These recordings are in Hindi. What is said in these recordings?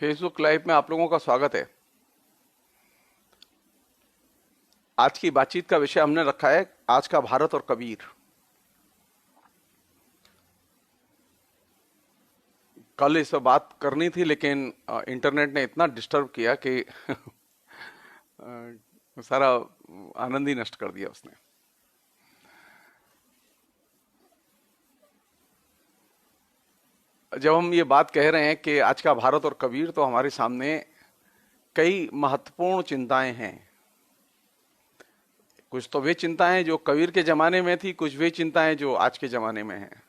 फेसबुक लाइव में आप लोगों का स्वागत है। आज की बातचीत का विषय हमने रखा है आज का भारत और कबीर। कल इस पर बात करनी थी लेकिन इंटरनेट ने इतना डिस्टर्ब किया कि सारा आनंद ही नष्ट कर दिया उसने। जब हम ये बात कह रहे हैं कि आज का भारत और कबीर, तो हमारे सामने कई महत्वपूर्ण चिंताएं हैं। कुछ तो वे चिंताएं जो कबीर के जमाने में थी, कुछ वे चिंताएं जो आज के जमाने में हैं।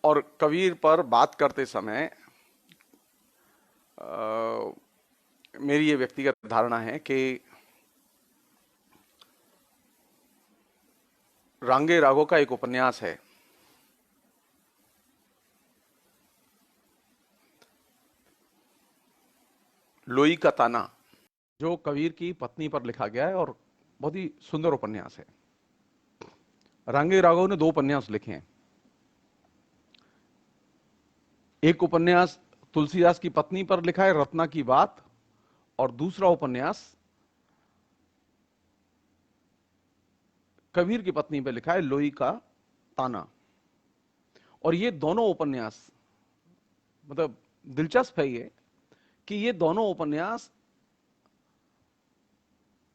और कबीर पर बात करते समय मेरी ये व्यक्तिगत धारणा है कि रांगे रागों का एक उपन्यास है, लोई का ताना, जो कबीर की पत्नी पर लिखा गया है और बहुत ही सुंदर उपन्यास है। रांगे राघव ने दो उपन्यास लिखे हैं। एक उपन्यास तुलसीदास की पत्नी पर लिखा है, रत्ना की बात, और दूसरा उपन्यास कबीर की पत्नी पर लिखा है, लोई का ताना। और ये दोनों उपन्यास, मतलब दिलचस्प है ये कि ये दोनों उपन्यास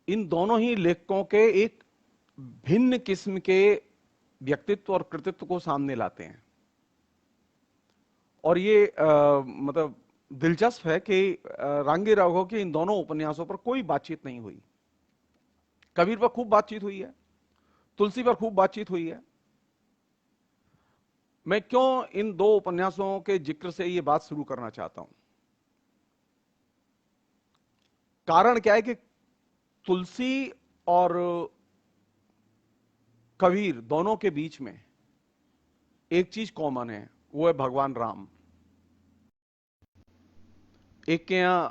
इन दोनों ही लेखकों के एक भिन्न किस्म के व्यक्तित्व और कृतित्व को सामने लाते हैं। और ये मतलब दिलचस्प है कि रांगे राघव के इन दोनों उपन्यासों पर कोई बातचीत नहीं हुई। कबीर पर खूब बातचीत हुई है, तुलसी पर खूब बातचीत हुई है। मैं क्यों इन दो उपन्यासों के जिक्र से ये बात शुरू करना चाहता हूं? कारण क्या है कि तुलसी और कबीर दोनों के बीच में एक चीज कॉमन है, वो है भगवान राम। एक के यहां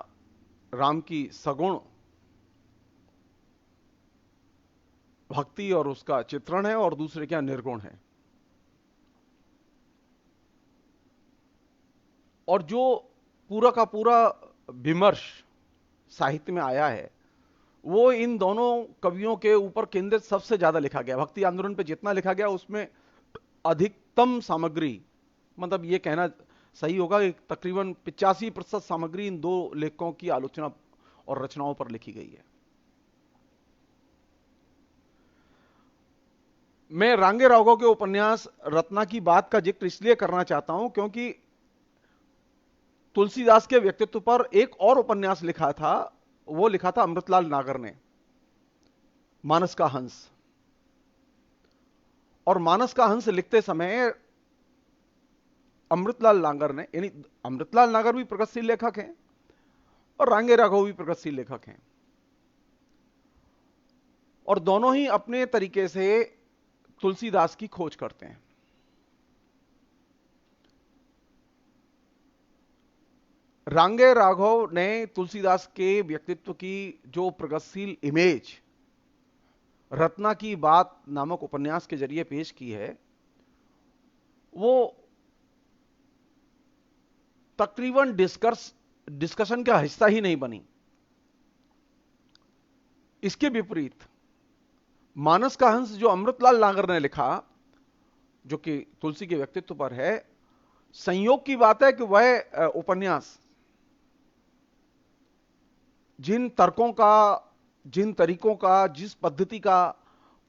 राम की सगुण भक्ति और उसका चित्रण है, और दूसरे के यहां निर्गुण है। और जो पूरा का पूरा विमर्श साहित्य में आया है, वो इन दोनों कवियों के ऊपर केंद्रित सबसे ज्यादा लिखा गया। भक्ति आंदोलन पे जितना लिखा गया उसमें अधिकतम सामग्री, मतलब ये कहना सही होगा कि तकरीबन 85% सामग्री इन दो लेखकों की आलोचना और रचनाओं पर लिखी गई है। मैं रांगे राघव के उपन्यास रत्ना की बात का जिक्र इसलिए करना चाहता हूं क्योंकि तुलसीदास के व्यक्तित्व पर एक और उपन्यास लिखा था, वो लिखा था अमृतलाल नागर ने, मानस का हंस। और मानस का हंस लिखते समय अमृतलाल नागर ने, यानी अमृतलाल नागर भी प्रगतिशील लेखक हैं और रांगे राघव भी प्रगतिशील लेखक हैं, और दोनों ही अपने तरीके से तुलसीदास की खोज करते हैं। रांगे राघव ने तुलसीदास के व्यक्तित्व की जो प्रगतिशील इमेज रत्ना की बात नामक उपन्यास के जरिए पेश की है, वो तकरीबन डिस्कशन का हिस्सा ही नहीं बनी। इसके विपरीत मानस का हंस जो अमृतलाल नागर ने लिखा, जो कि तुलसी के व्यक्तित्व पर है, संयोग की बात है कि वह उपन्यास जिन तर्कों का, जिन तरीकों का, जिस पद्धति का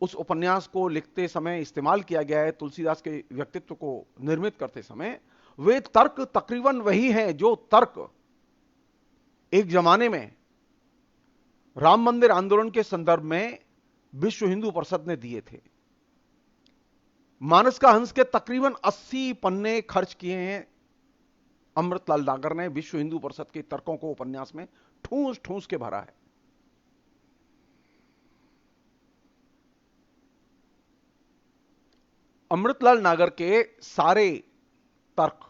उस उपन्यास को लिखते समय इस्तेमाल किया गया है तुलसीदास के व्यक्तित्व को निर्मित करते समय, वे तर्क तकरीबन वही हैं जो तर्क एक जमाने में राम मंदिर आंदोलन के संदर्भ में विश्व हिंदू परिषद ने दिए थे। मानस का हंस के तकरीबन 80 पन्ने खर्च किए हैं अमृतलाल नागर ने, विश्व हिंदू परिषद के तर्कों को उपन्यास में ठूंस ठूंस के भरा है। अमृतलाल नागर के सारे तर्क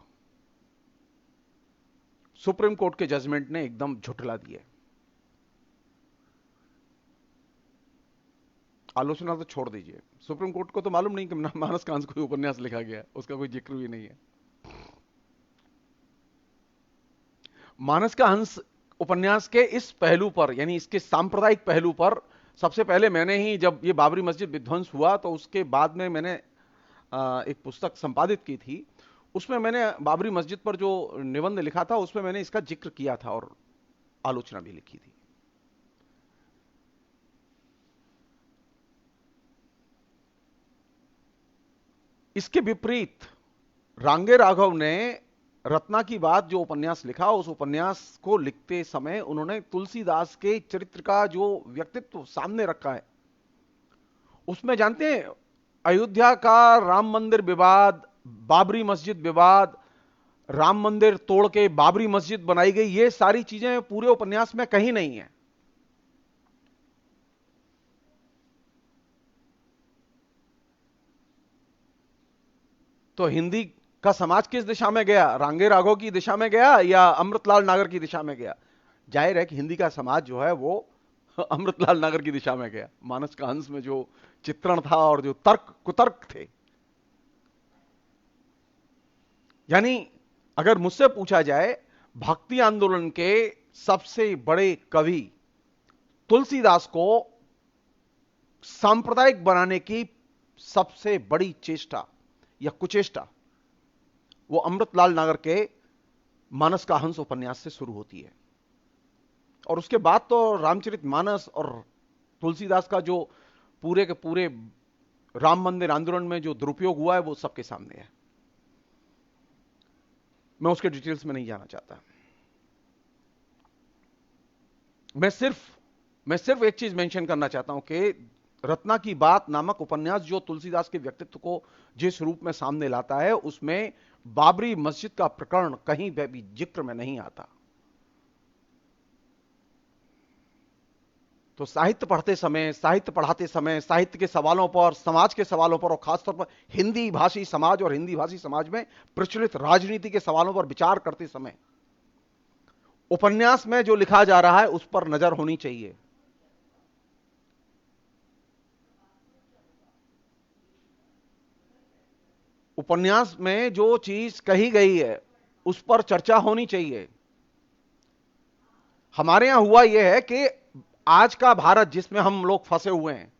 सुप्रीम कोर्ट के जजमेंट ने एकदम झुठला दिए। आलोचना तो छोड़ दीजिए, सुप्रीम कोर्ट को तो मालूम नहीं कि मानस का हंस कोई उपन्यास लिखा गया, उसका कोई जिक्र भी नहीं है। मानस का हंस उपन्यास के इस पहलू पर, यानी इसके सांप्रदायिक पहलू पर, सबसे पहले मैंने ही, जब ये बाबरी मस्जिद विध्वंस हुआ तो उसके बाद में मैंने एक पुस्तक संपादित की थी, उसमें मैंने बाबरी मस्जिद पर जो निबंध लिखा था उसमें मैंने इसका जिक्र किया था और आलोचना भी लिखी थी। इसके विपरीत रांगे राघव ने रत्ना की बात जो उपन्यास लिखा, उस उपन्यास को लिखते समय उन्होंने तुलसीदास के चरित्र का जो व्यक्तित्व सामने रखा है, उसमें जानते हैं अयोध्या का राम मंदिर विवाद, बाबरी मस्जिद विवाद, राम मंदिर तोड़ के बाबरी मस्जिद बनाई गई, ये सारी चीजें पूरे उपन्यास में कहीं नहीं है। तो हिंदी का समाज किस दिशा में गया? रांगे राघव की दिशा में गया या अमृतलाल नागर की दिशा में गया? जाहिर है कि हिंदी का समाज जो है वो अमृतलाल नागर की दिशा में गया। मानस का हंस में जो चित्रण था और जो तर्क कुतर्क थे, यानी अगर मुझसे पूछा जाए भक्ति आंदोलन के सबसे बड़े कवि तुलसीदास को सांप्रदायिक बनाने की सबसे बड़ी चेष्टा या कुचेष्टा वो अमृतलाल नागर के मानस का हंस उपन्यास से शुरू होती है, और उसके बाद तो रामचरितमानस और तुलसीदास का जो पूरे के पूरे राम मंदिर आंदोलन में जो दुरुपयोग हुआ है वो सबके सामने है। मैं उसके डिटेल्स में नहीं जाना चाहता। मैं सिर्फ एक चीज मेंशन करना चाहता हूं कि रत्ना की बात नामक उपन्यास जो तुलसीदास के व्यक्तित्व को जिस रूप में सामने लाता है, उसमें बाबरी मस्जिद का प्रकरण कहीं भी जिक्र में नहीं आता। तो साहित्य पढ़ते समय, साहित्य पढ़ाते समय, साहित्य के सवालों पर, समाज के सवालों पर, और खासतौर पर हिंदी भाषी समाज और हिंदी भाषी समाज में प्रचलित राजनीति के सवालों पर विचार करते समय उपन्यास में जो लिखा जा रहा है उस पर नजर होनी चाहिए। उपन्यास में जो चीज कही गई है उस पर चर्चा होनी चाहिए। हमारे यहां हुआ यह है कि आज का भारत जिसमें हम लोग फंसे हुए हैं,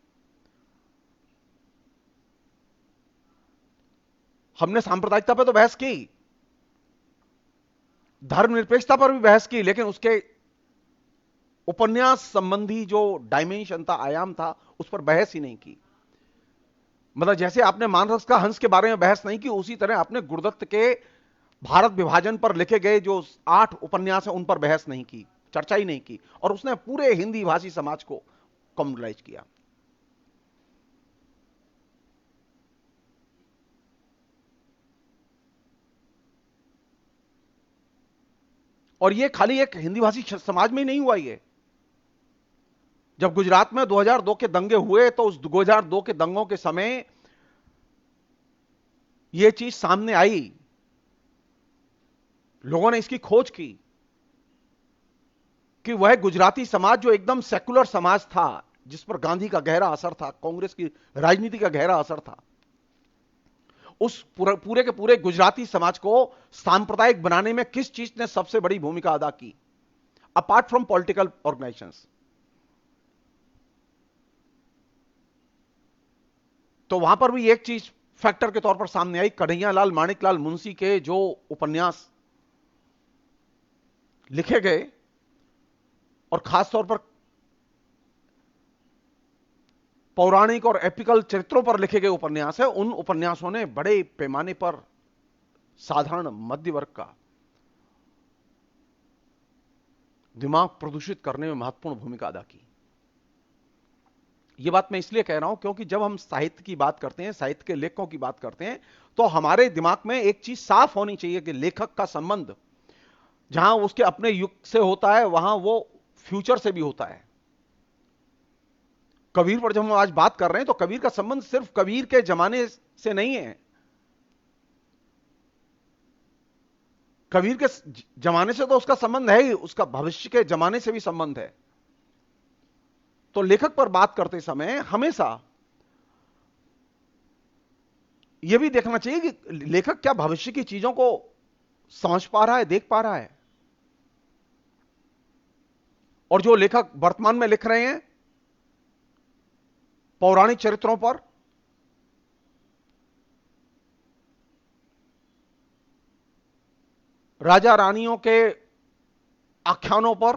हमने सांप्रदायिकता पर तो बहस की, धर्मनिरपेक्षता पर भी बहस की, लेकिन उसके उपन्यास संबंधी जो डायमेंशन था, आयाम था, उस पर बहस ही नहीं की। मतलब जैसे आपने मानस का हंस के बारे में बहस नहीं की, उसी तरह आपने गुरुदत्त के भारत विभाजन पर लिखे गए जो 8 उपन्यास हैं उन पर बहस नहीं की, चर्चा ही नहीं की, और उसने पूरे हिंदी भाषी समाज को कम्युनलाइज किया। और ये खाली एक हिंदी भाषी समाज में ही नहीं हुआ। ये जब गुजरात में 2002 के दंगे हुए तो उस 2002 के दंगों के समय यह चीज सामने आई, लोगों ने इसकी खोज की कि वह गुजराती समाज जो एकदम सेकुलर समाज था, जिस पर गांधी का गहरा असर था, कांग्रेस की राजनीति का गहरा असर था, उस पूरे के पूरे गुजराती समाज को सांप्रदायिक बनाने में किस चीज ने सबसे बड़ी भूमिका अदा की, अपार्ट फ्रॉम पॉलिटिकल ऑर्गेनाइजेशंस? तो वहां पर भी एक चीज फैक्टर के तौर पर सामने आई, कन्हैयालाल माणिकलाल मुंशी के जो उपन्यास लिखे गए और खासतौर पर पौराणिक और एपिकल चरित्रों पर लिखे गए उपन्यास है, उन उपन्यासों ने बड़े पैमाने पर साधारण मध्य वर्ग का दिमाग प्रदूषित करने में महत्वपूर्ण भूमिका अदा की। यह बात मैं इसलिए कह रहा हूं क्योंकि जब हम साहित्य की बात करते हैं, साहित्य के लेखकों की बात करते हैं, तो हमारे दिमाग में एक चीज साफ होनी चाहिए कि लेखक का संबंध जहां उसके अपने युग से होता है, वहां वो फ्यूचर से भी होता है। कबीर पर जब हम आज बात कर रहे हैं तो कबीर का संबंध सिर्फ कबीर के जमाने से नहीं है, कबीर के जमाने से तो उसका संबंध है ही, उसका भविष्य के जमाने से भी संबंध है। तो लेखक पर बात करते समय हमेशा यह भी देखना चाहिए कि लेखक क्या भविष्य की चीजों को समझ पा रहा है, देख पा रहा है, और जो लेखक वर्तमान में लिख रहे हैं पौराणिक चरित्रों पर, राजा रानियों के आख्यानों पर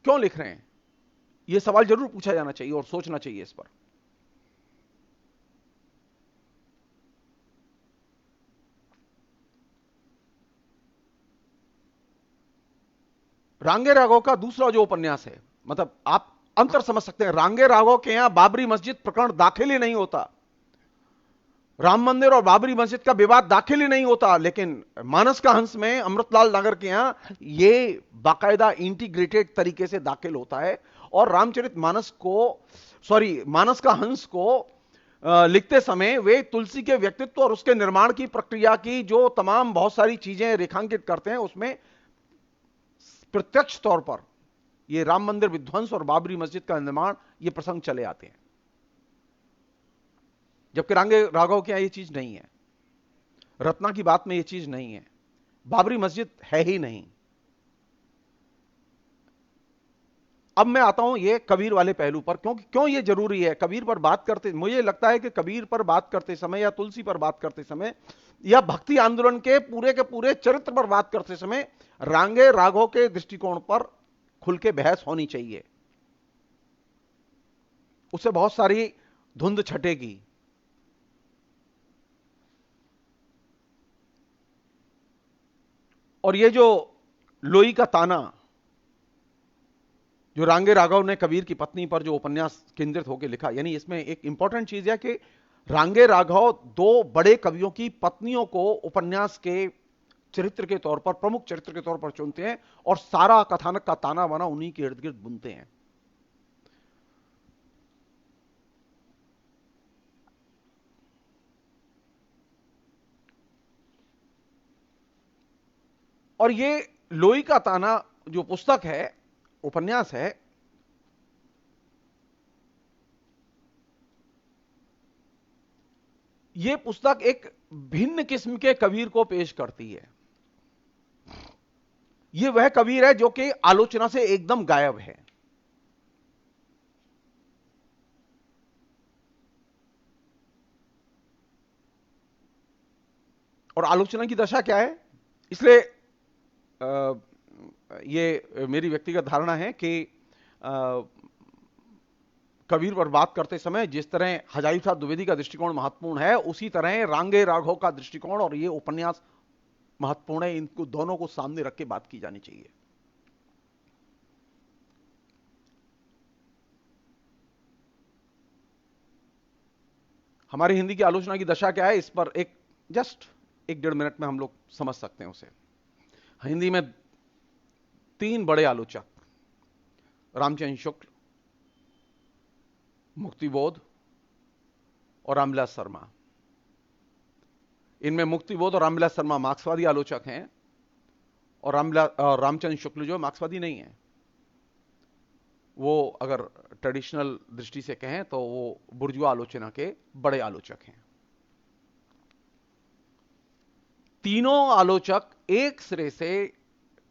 क्यों लिख रहे हैं, यह सवाल जरूर पूछा जाना चाहिए और सोचना चाहिए इस पर। रांगे राघव का दूसरा जो उपन्यास है, मतलब आप अंतर समझ सकते हैं, रांगे राघव के यहां बाबरी मस्जिद प्रकरण दाखिल ही नहीं होता, राम मंदिर और बाबरी मस्जिद का विवाद दाखिल ही नहीं होता, लेकिन मानस का हंस में अमृतलाल नगर के यहां यह बाकायदा इंटीग्रेटेड तरीके से दाखिल होता है। और रामचरित मानस को, सॉरी, मानस का हंस को लिखते समय वे तुलसी के व्यक्तित्व और उसके निर्माण की प्रक्रिया की जो तमाम बहुत सारी चीजें रेखांकित करते हैं, उसमें प्रत्यक्ष तौर पर यह राम मंदिर विध्वंस और बाबरी मस्जिद का निर्माण, ये प्रसंग चले आते हैं, जबकि रांगे राघव के यहां यह चीज नहीं है, रत्ना की बात में यह चीज नहीं है, बाबरी मस्जिद है ही नहीं। अब मैं आता हूं ये कबीर वाले पहलू पर, क्यों ये जरूरी है। कबीर पर बात करते, मुझे लगता है कि कबीर पर बात करते समय या तुलसी पर बात करते समय या भक्ति आंदोलन के पूरे चरित्र पर बात करते समय रांगे राघव के दृष्टिकोण पर खुल के बहस होनी चाहिए, उससे बहुत सारी धुंध छटेगी। और ये जो लोई का ताना जो रांगे राघव ने कबीर की पत्नी पर जो उपन्यास केंद्रित होकर लिखा, यानी इसमें एक इंपॉर्टेंट चीज है कि रांगे राघव दो बड़े कवियों की पत्नियों को उपन्यास के चरित्र के तौर पर, प्रमुख चरित्र के तौर पर चुनते हैं और सारा कथानक का ताना बाना उन्हीं के इर्द गिर्द बुनते हैं। और ये लोई का ताना जो पुस्तक है, उपन्यास है, यह पुस्तक एक भिन्न किस्म के कबीर को पेश करती है। यह वह कबीर है जो कि आलोचना से एकदम गायब है। और आलोचना की दशा क्या है, इसलिए ये मेरी व्यक्तिगत धारणा है कि कबीर पर बात करते समय जिस तरह हजारीसाहब द्विवेदी का दृष्टिकोण महत्वपूर्ण है, उसी तरह रांगे राघव का दृष्टिकोण और ये उपन्यास महत्वपूर्ण है। इनको दोनों को सामने रख के बात की जानी चाहिए। हमारी हिंदी की आलोचना की दशा क्या है, इस पर एक जस्ट 1-1.5 मिनट में हम लोग समझ सकते हैं उसे। हिंदी में 3 बड़े आलोचक, रामचंद्र शुक्ल, मुक्तिबोध और रामविलास शर्मा। इनमें मुक्तिबोध और रामविलास शर्मा मार्क्सवादी आलोचक हैं और रामचंद्र शुक्ल जो मार्क्सवादी नहीं है, वो अगर ट्रेडिशनल दृष्टि से कहें तो वो बुर्जुआ आलोचना के बड़े आलोचक हैं। तीनों आलोचक एक सिरे से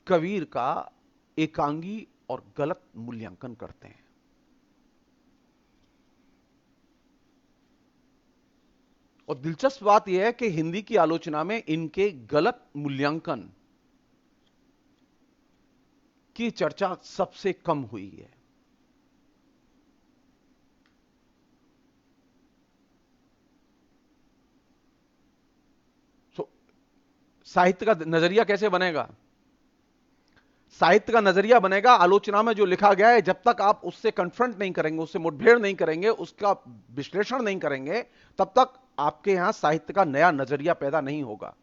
कबीर का एकांगी और गलत मूल्यांकन करते हैं। और दिलचस्प बात यह है कि हिंदी की आलोचना में इनके गलत मूल्यांकन की चर्चा सबसे कम हुई है। साहित्य का नजरिया कैसे बनेगा? साहित्य का नजरिया बनेगा आलोचना में जो लिखा गया है, जब तक आप उससे कन्फ्रंट नहीं करेंगे, उससे मुठभेड़ नहीं करेंगे, उसका विश्लेषण नहीं करेंगे, तब तक आपके यहां साहित्य का नया नजरिया पैदा नहीं होगा।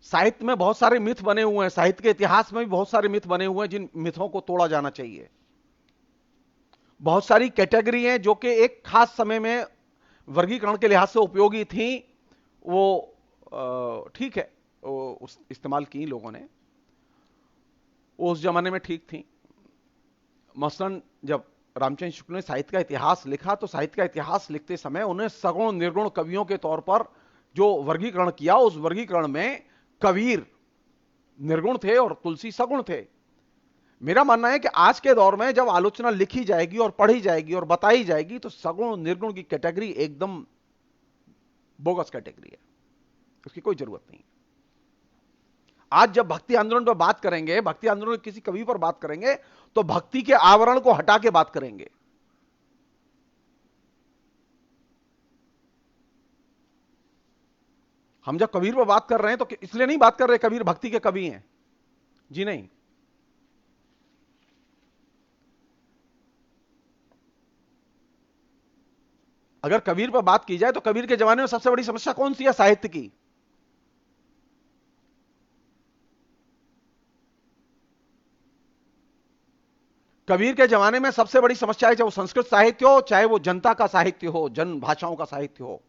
साहित्य में बहुत सारे मिथ बने हुए हैं, साहित्य के इतिहास में भी बहुत सारे मिथ बने हुए हैं, जिन मिथों को तोड़ा जाना चाहिए। बहुत सारी कैटेगरी हैं जो कि एक खास समय में वर्गीकरण के लिहाज से उपयोगी थी, वो ठीक है, उस इस्तेमाल की लोगों ने, वो उस जमाने में ठीक थी। मसलन जब रामचंद्र शुक्ल ने साहित्य का इतिहास लिखा, तो साहित्य का इतिहास लिखते समय उन्हें सगुण निर्गुण कवियों के तौर पर जो वर्गीकरण किया, उस वर्गीकरण में कबीर निर्गुण थे और तुलसी सगुण थे। मेरा मानना है कि आज के दौर में जब आलोचना लिखी जाएगी और पढ़ी जाएगी और बताई जाएगी, तो सगुण निर्गुण की कैटेगरी एकदम बोगस कैटेगरी है, उसकी कोई जरूरत नहीं। आज जब भक्ति आंदोलन पर बात करेंगे, भक्ति आंदोलन के किसी कवि पर बात करेंगे, तो भक्ति के आवरण को हटा के बात करेंगे। हम जब कबीर पर बात कर रहे हैं तो इसलिए नहीं बात कर रहे कबीर भक्ति के कवि हैं, जी नहीं। अगर कबीर पर बात की जाए तो कबीर के जमाने में सबसे बड़ी समस्या कौन सी है साहित्य की? कबीर के जमाने में सबसे बड़ी समस्या है, चाहे वो संस्कृत साहित्य हो, चाहे वो जनता का साहित्य हो, जन भाषाओं का साहित्य हो।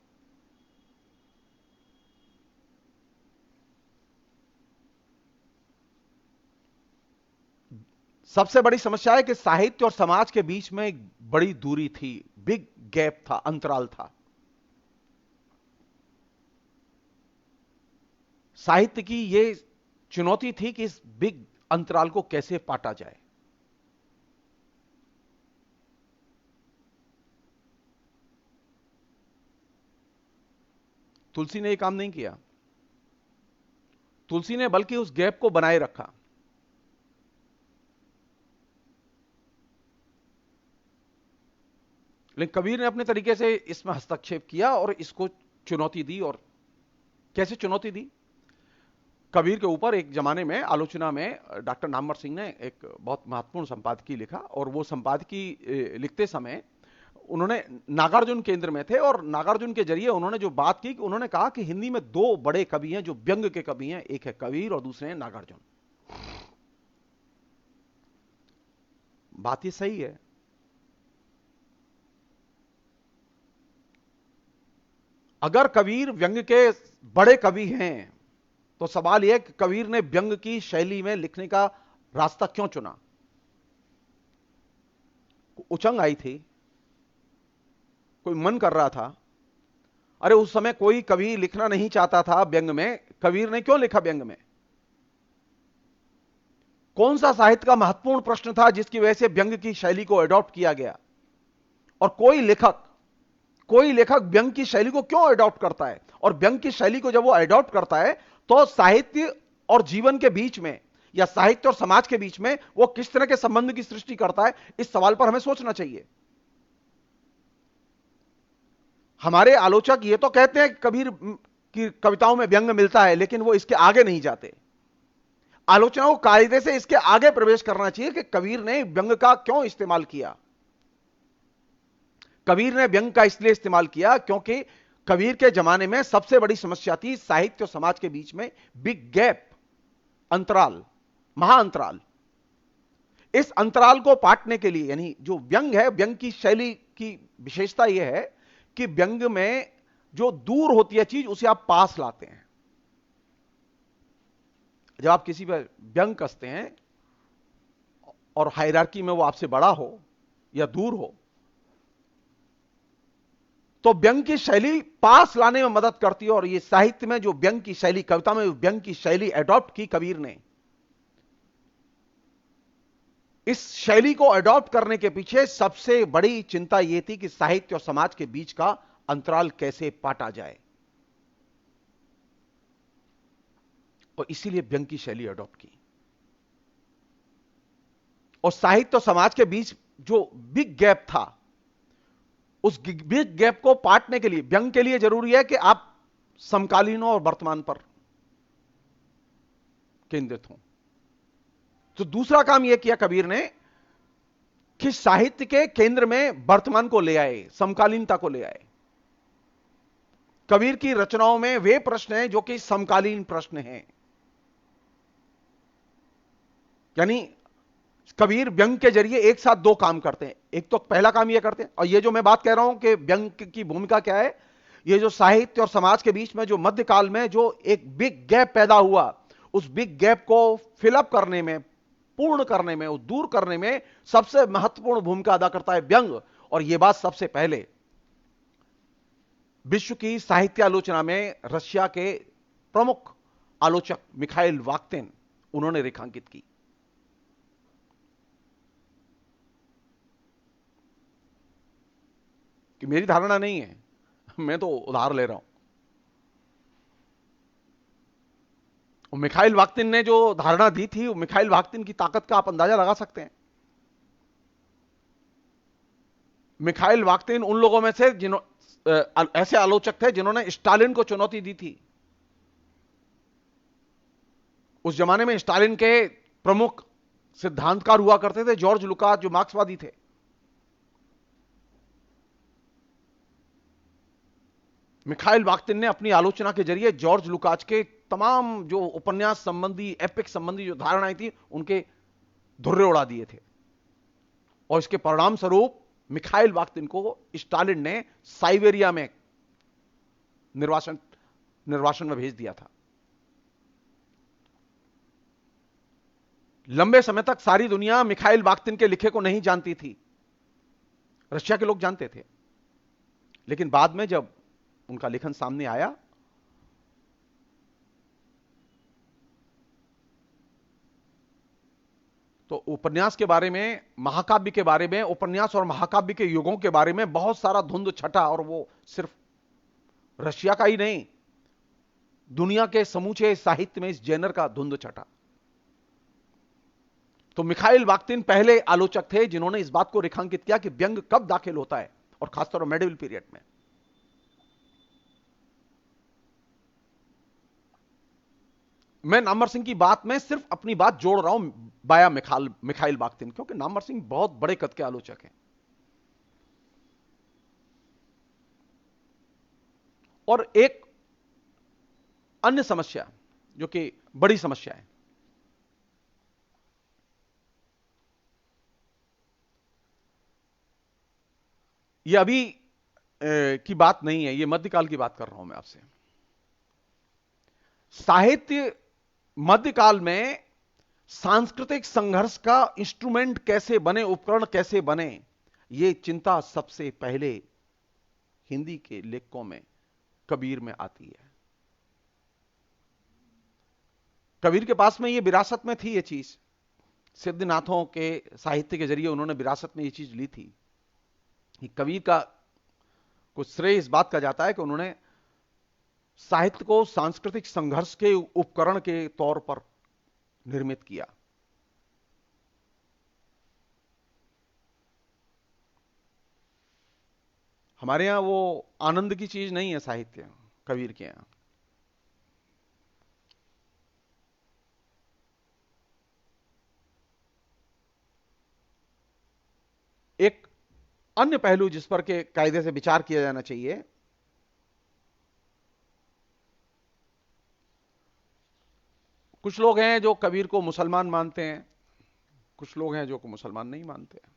सबसे बड़ी समस्या है कि साहित्य और समाज के बीच में एक बड़ी दूरी थी, बिग गैप था, अंतराल था। साहित्य की यह चुनौती थी कि इस बिग अंतराल को कैसे पाटा जाए। तुलसी ने यह काम नहीं किया। तुलसी ने बल्कि उस गैप को बनाए रखा। लेकिन कबीर ने अपने तरीके से इसमें हस्तक्षेप किया और इसको चुनौती दी। और कैसे चुनौती दी? कबीर के ऊपर एक जमाने में आलोचना में डॉक्टर नामवर सिंह ने एक बहुत महत्वपूर्ण संपादकीय लिखा, और वो संपादकीय लिखते समय उन्होंने नागार्जुन केंद्र में थे, और नागार्जुन के जरिए उन्होंने जो बात की कि उन्होंने कहा कि हिंदी में दो बड़े कवि हैं जो व्यंग के कवि हैं, एक है कबीर और दूसरे हैं नागार्जुन। बात ये सही है। अगर कबीर व्यंग के बड़े कवि हैं, तो सवाल यह कि कबीर ने व्यंग की शैली में लिखने का रास्ता क्यों चुना? उचंग आई थी, कोई मन कर रहा था। अरे उस समय कोई कवि लिखना नहीं चाहता था व्यंग में, कबीर ने क्यों लिखा व्यंग में? कौन सा साहित्य का महत्वपूर्ण प्रश्न था जिसकी वजह से व्यंग की शैली को अडॉप्ट किया गया? और कोई लेखक व्यंग की शैली को क्यों अडॉप्ट करता है? और व्यंग की शैली को जब वो अडॉप्ट करता है, तो साहित्य और जीवन के बीच में, या साहित्य और समाज के बीच में वो किस तरह के संबंध की सृष्टि करता है, इस सवाल पर हमें सोचना चाहिए। हमारे आलोचक ये तो कहते हैं कबीर की कविताओं में व्यंग मिलता है, लेकिन वो इसके आगे नहीं जाते। आलोचना को कायदे से इसके आगे प्रवेश करना चाहिए कि कबीर ने व्यंग का क्यों इस्तेमाल किया। कबीर ने व्यंग का इसलिए इस्तेमाल किया क्योंकि कबीर के जमाने में सबसे बड़ी समस्या थी साहित्य और समाज के बीच में बिग गैप, अंतराल, महाअंतराल। इस अंतराल को पाटने के लिए, यानी जो व्यंग है, व्यंग की शैली की विशेषता यह है कि व्यंग में जो दूर होती है चीज, उसे आप पास लाते हैं। जब आप किसी पर व्यंग कसते हैं और हायरार्की में वो आपसे बड़ा हो या दूर हो, तो व्यंग की शैली पास लाने में मदद करती है। और ये साहित्य में जो व्यंग की शैली, कविता में व्यंग की शैली अडॉप्ट की कबीर ने, इस शैली को अडॉप्ट करने के पीछे सबसे बड़ी चिंता यह थी कि साहित्य और समाज के बीच का अंतराल कैसे पाटा जाए, और इसीलिए व्यंग की शैली अडॉप्ट की। और साहित्य और समाज के बीच जो बिग गैप था, उस बिग गैप को पाटने के लिए व्यंग के लिए जरूरी है कि आप समकालीनों और वर्तमान पर केंद्रित हों। तो दूसरा काम यह किया कबीर ने कि साहित्य के केंद्र में वर्तमान को ले आए, समकालीनता को ले आए। कबीर की रचनाओं में वे प्रश्न हैं जो कि समकालीन प्रश्न हैं। यानी कबीर व्यंग के जरिए एक साथ दो काम करते हैं। एक तो पहला काम यह करते हैं, और यह जो मैं बात कह रहा हूं कि व्यंग की भूमिका क्या है, ये जो साहित्य और समाज के बीच में जो मध्यकाल में जो एक बिग गैप पैदा हुआ, उस बिग गैप को फिलअप करने में, पूर्ण करने में, दूर करने में सबसे महत्वपूर्ण भूमिका अदा करता है व्यंग। और यह बात सबसे पहले विश्व की साहित्य आलोचना में रशिया के प्रमुख आलोचक मिखाइल वाक्तिन, उन्होंने रेखांकित की। कि मेरी धारणा नहीं है, मैं तो उधार ले रहा हूं। मिखाइल वाक्तिन ने जो धारणा दी थी, मिखाइल वाक्तिन की ताकत का आप अंदाजा लगा सकते हैं। मिखाइल वाक्तिन उन लोगों में से ऐसे आलोचक थे जिन्होंने स्टालिन को चुनौती दी थी। उस जमाने में स्टालिन के प्रमुख सिद्धांतकार हुआ करते थे जॉर्ज लुकास, जो मार्क्सवादी थे। मिखाइल वाक्तिन ने अपनी आलोचना के जरिए जॉर्ज लुकास के तमाम जो उपन्यास संबंधी, एपिक संबंधी जो धारणाएं थी, उनके धुर्रे उड़ा दिए थे। और इसके परिणाम स्वरूप मिखाइल वाक्तिन को स्टालिन ने साइबेरिया में निर्वासन में भेज दिया था। लंबे समय तक सारी दुनिया मिखाइल वाक्तिन के लिखे को नहीं जानती थी, रशिया के लोग जानते थे। लेकिन बाद में जब उनका लेखन सामने आया, तो उपन्यास के बारे में, महाकाव्य के बारे में, उपन्यास और महाकाव्य के युगों के बारे में बहुत सारा धुंध छटा। और वो सिर्फ रशिया का ही नहीं, दुनिया के समूचे साहित्य में इस जेनर का धुंध छटा। तो मिखाइल वाक्तिन पहले आलोचक थे जिन्होंने इस बात को रेखांकित किया कि व्यंग कब दाखिल होता है, और खासतौर पर मेडिवल पीरियड में। मैं नामवर सिंह की बात में सिर्फ अपनी बात जोड़ रहा हूं बाया मिखाइल वाक्तिन, क्योंकि नामवर सिंह बहुत बड़े कद के आलोचक हैं। और एक अन्य समस्या जो कि बड़ी समस्या है, यह अभी की बात नहीं है, यह मध्यकाल की बात कर रहा हूं मैं आपसे। साहित्य मध्यकाल में सांस्कृतिक संघर्ष का इंस्ट्रूमेंट कैसे बने, उपकरण कैसे बने, यह चिंता सबसे पहले हिंदी के लेखकों में कबीर में आती है। कबीर के पास में यह विरासत में थी, यह चीज सिद्धनाथों के साहित्य के जरिए उन्होंने विरासत में यह चीज ली थी। कबीर का कुछ श्रेय इस बात का जाता है कि उन्होंने साहित्य को सांस्कृतिक संघर्ष के उपकरण के तौर पर निर्मित किया। हमारे यहां वो आनंद की चीज नहीं है साहित्य, कबीर के यहां। एक अन्य पहलू जिस पर के कायदे से विचार किया जाना चाहिए, कुछ लोग हैं जो कबीर को मुसलमान मानते हैं, कुछ लोग हैं जो को मुसलमान नहीं मानते हैं।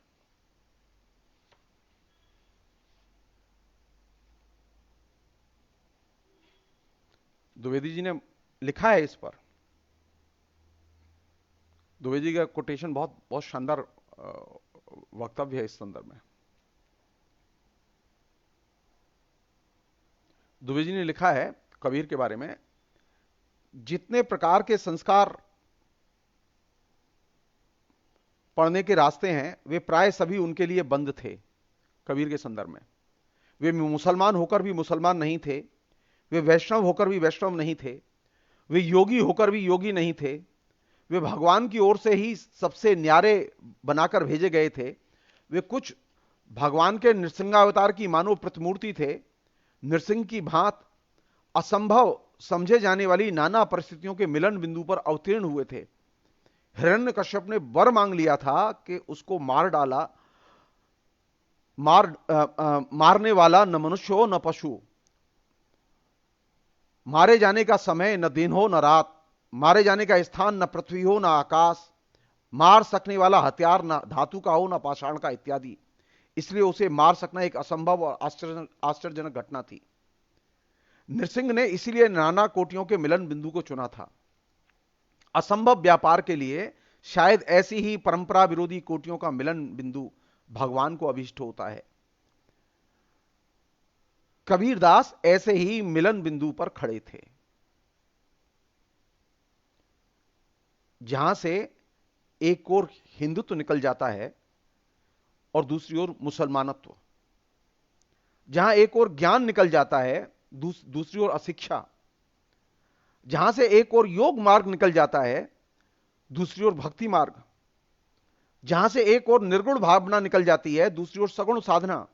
द्विवेदी जी ने लिखा है इस पर, द्विवेदी का कोटेशन बहुत बहुत शानदार वक्तव्य है इस संदर्भ में। द्विवेदी ने लिखा है कबीर के बारे में, जितने प्रकार के संस्कार पढ़ने के रास्ते हैं वे प्राय सभी उनके लिए बंद थे। कबीर के संदर्भ में, वे मुसलमान होकर भी मुसलमान नहीं थे, वे वैष्णव होकर भी वैष्णव नहीं थे, वे योगी होकर भी योगी नहीं थे, वे भगवान की ओर से ही सबसे न्यारे बनाकर भेजे गए थे, वे कुछ भगवान के नृसिंहावतार की मानव प्रतिमूर्ति थे, नृसिंह की भांत असंभव समझे जाने वाली नाना परिस्थितियों के मिलन बिंदु पर अवतीर्ण हुए थे। हिरण्यकश्यप ने वर मांग लिया था कि उसको मारने वाला न मनुष्य हो न पशु, मारे जाने का समय न दिन हो न रात, मारे जाने का स्थान न पृथ्वी हो न आकाश, मार सकने वाला हथियार न धातु का हो न पाषाण का, इत्यादि। इसलिए उसे मार सकना एक असंभव और आश्चर्यजनक घटना थी। नृसिंह ने इसीलिए नाना कोटियों के मिलन बिंदु को चुना था। असंभव व्यापार के लिए शायद ऐसी ही परंपरा विरोधी कोटियों का मिलन बिंदु भगवान को अभीष्ट होता है। कबीरदास ऐसे ही मिलन बिंदु पर खड़े थे, जहां से एक ओर हिंदुत्व निकल जाता है और दूसरी ओर मुसलमानत्व, जहां एक ओर ज्ञान निकल जाता है, दूसरी ओर अशिक्षा, जहां से एक ओर योग मार्ग निकल जाता है, दूसरी ओर भक्ति मार्ग, जहां से एक ओर निर्गुण भावना निकल जाती है, दूसरी ओर सगुण साधना।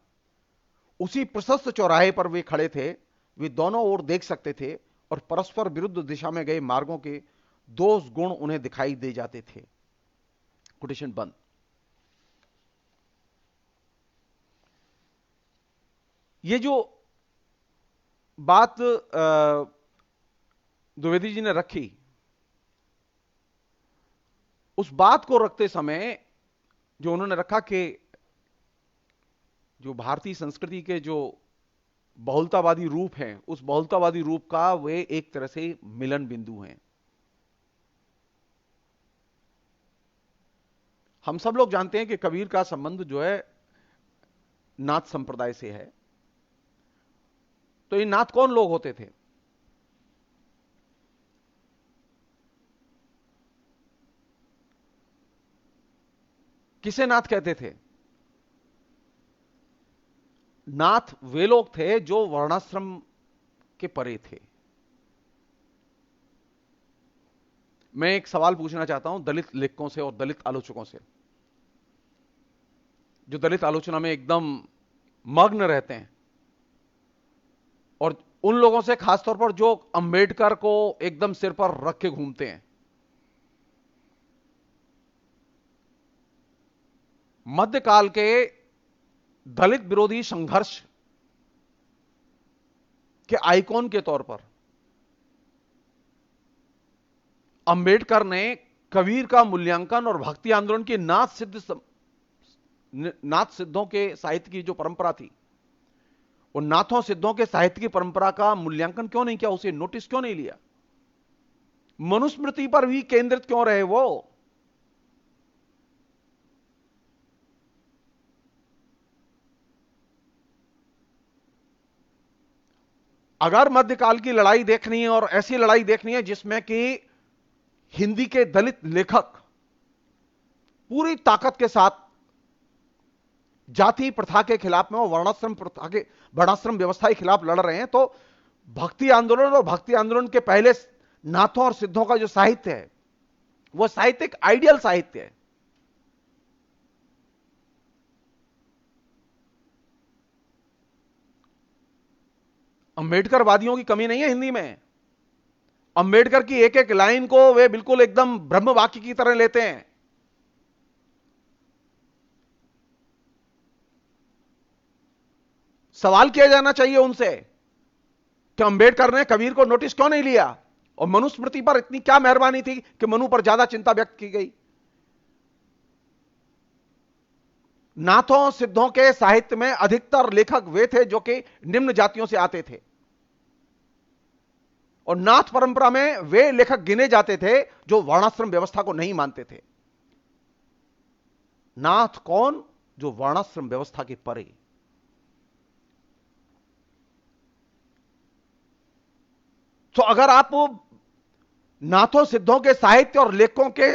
उसी प्रशस्त चौराहे पर वे खड़े थे। वे दोनों ओर देख सकते थे और परस्पर विरुद्ध दिशा में गए मार्गों के दोष गुण उन्हें दिखाई दे जाते थे। कोटेशन बंद। ये जो बात द्विवेदी जी ने रखी, उस बात को रखते समय जो उन्होंने रखा कि जो भारतीय संस्कृति के जो बहुलतावादी रूप हैं, उस बहुलतावादी रूप का वे एक तरह से मिलन बिंदु हैं। हम सब लोग जानते हैं कि कबीर का संबंध जो है नाथ संप्रदाय से है। तो ये नाथ कौन लोग होते थे? किसे नाथ कहते थे? नाथ वे लोग थे जो वर्णाश्रम के परे थे। मैं एक सवाल पूछना चाहता हूं दलित लेखकों से और दलित आलोचकों से, जो दलित आलोचना में एकदम मग्न रहते हैं, और उन लोगों से खासतौर पर जो अंबेडकर को एकदम सिर पर रख के घूमते हैं। मध्यकाल के दलित विरोधी संघर्ष के आइकॉन के तौर पर अंबेडकर ने कबीर का मूल्यांकन और भक्ति आंदोलन की नाथ सिद्धों के साहित्य की जो परंपरा थी, और नाथों सिद्धों के साहित्य की परंपरा का मूल्यांकन क्यों नहीं किया? उसे नोटिस क्यों नहीं लिया? मनुस्मृति पर भी केंद्रित क्यों रहे वो? अगर मध्यकाल की लड़ाई देखनी है और ऐसी लड़ाई देखनी है जिसमें कि हिंदी के दलित लेखक पूरी ताकत के साथ जाति प्रथा के खिलाफ में और वर्णाश्रम प्रथा के वर्णाश्रम व्यवस्था के खिलाफ लड़ रहे हैं, तो भक्ति आंदोलन और भक्ति आंदोलन के पहले नाथों और सिद्धों का जो साहित्य है, वह साहित्य एक आइडियल साहित्य है। अंबेडकर वादियों की कमी नहीं है हिंदी में। अंबेडकर की एक एक लाइन को वे बिल्कुल एकदम ब्रह्म वाक्य की तरह लेते हैं। सवाल किया जाना चाहिए उनसे कि अंबेडकर ने कबीर को नोटिस क्यों नहीं लिया, और मनुस्मृति पर इतनी क्या मेहरबानी थी कि मनु पर ज्यादा चिंता व्यक्त की गई। नाथों सिद्धों के साहित्य में अधिकतर लेखक वे थे जो कि निम्न जातियों से आते थे, और नाथ परंपरा में वे लेखक गिने जाते थे जो वर्णाश्रम व्यवस्था को नहीं मानते थे। नाथ कौन? जो वर्णाश्रम व्यवस्था के परे। तो अगर आप नाथों सिद्धों के साहित्य और लेखकों के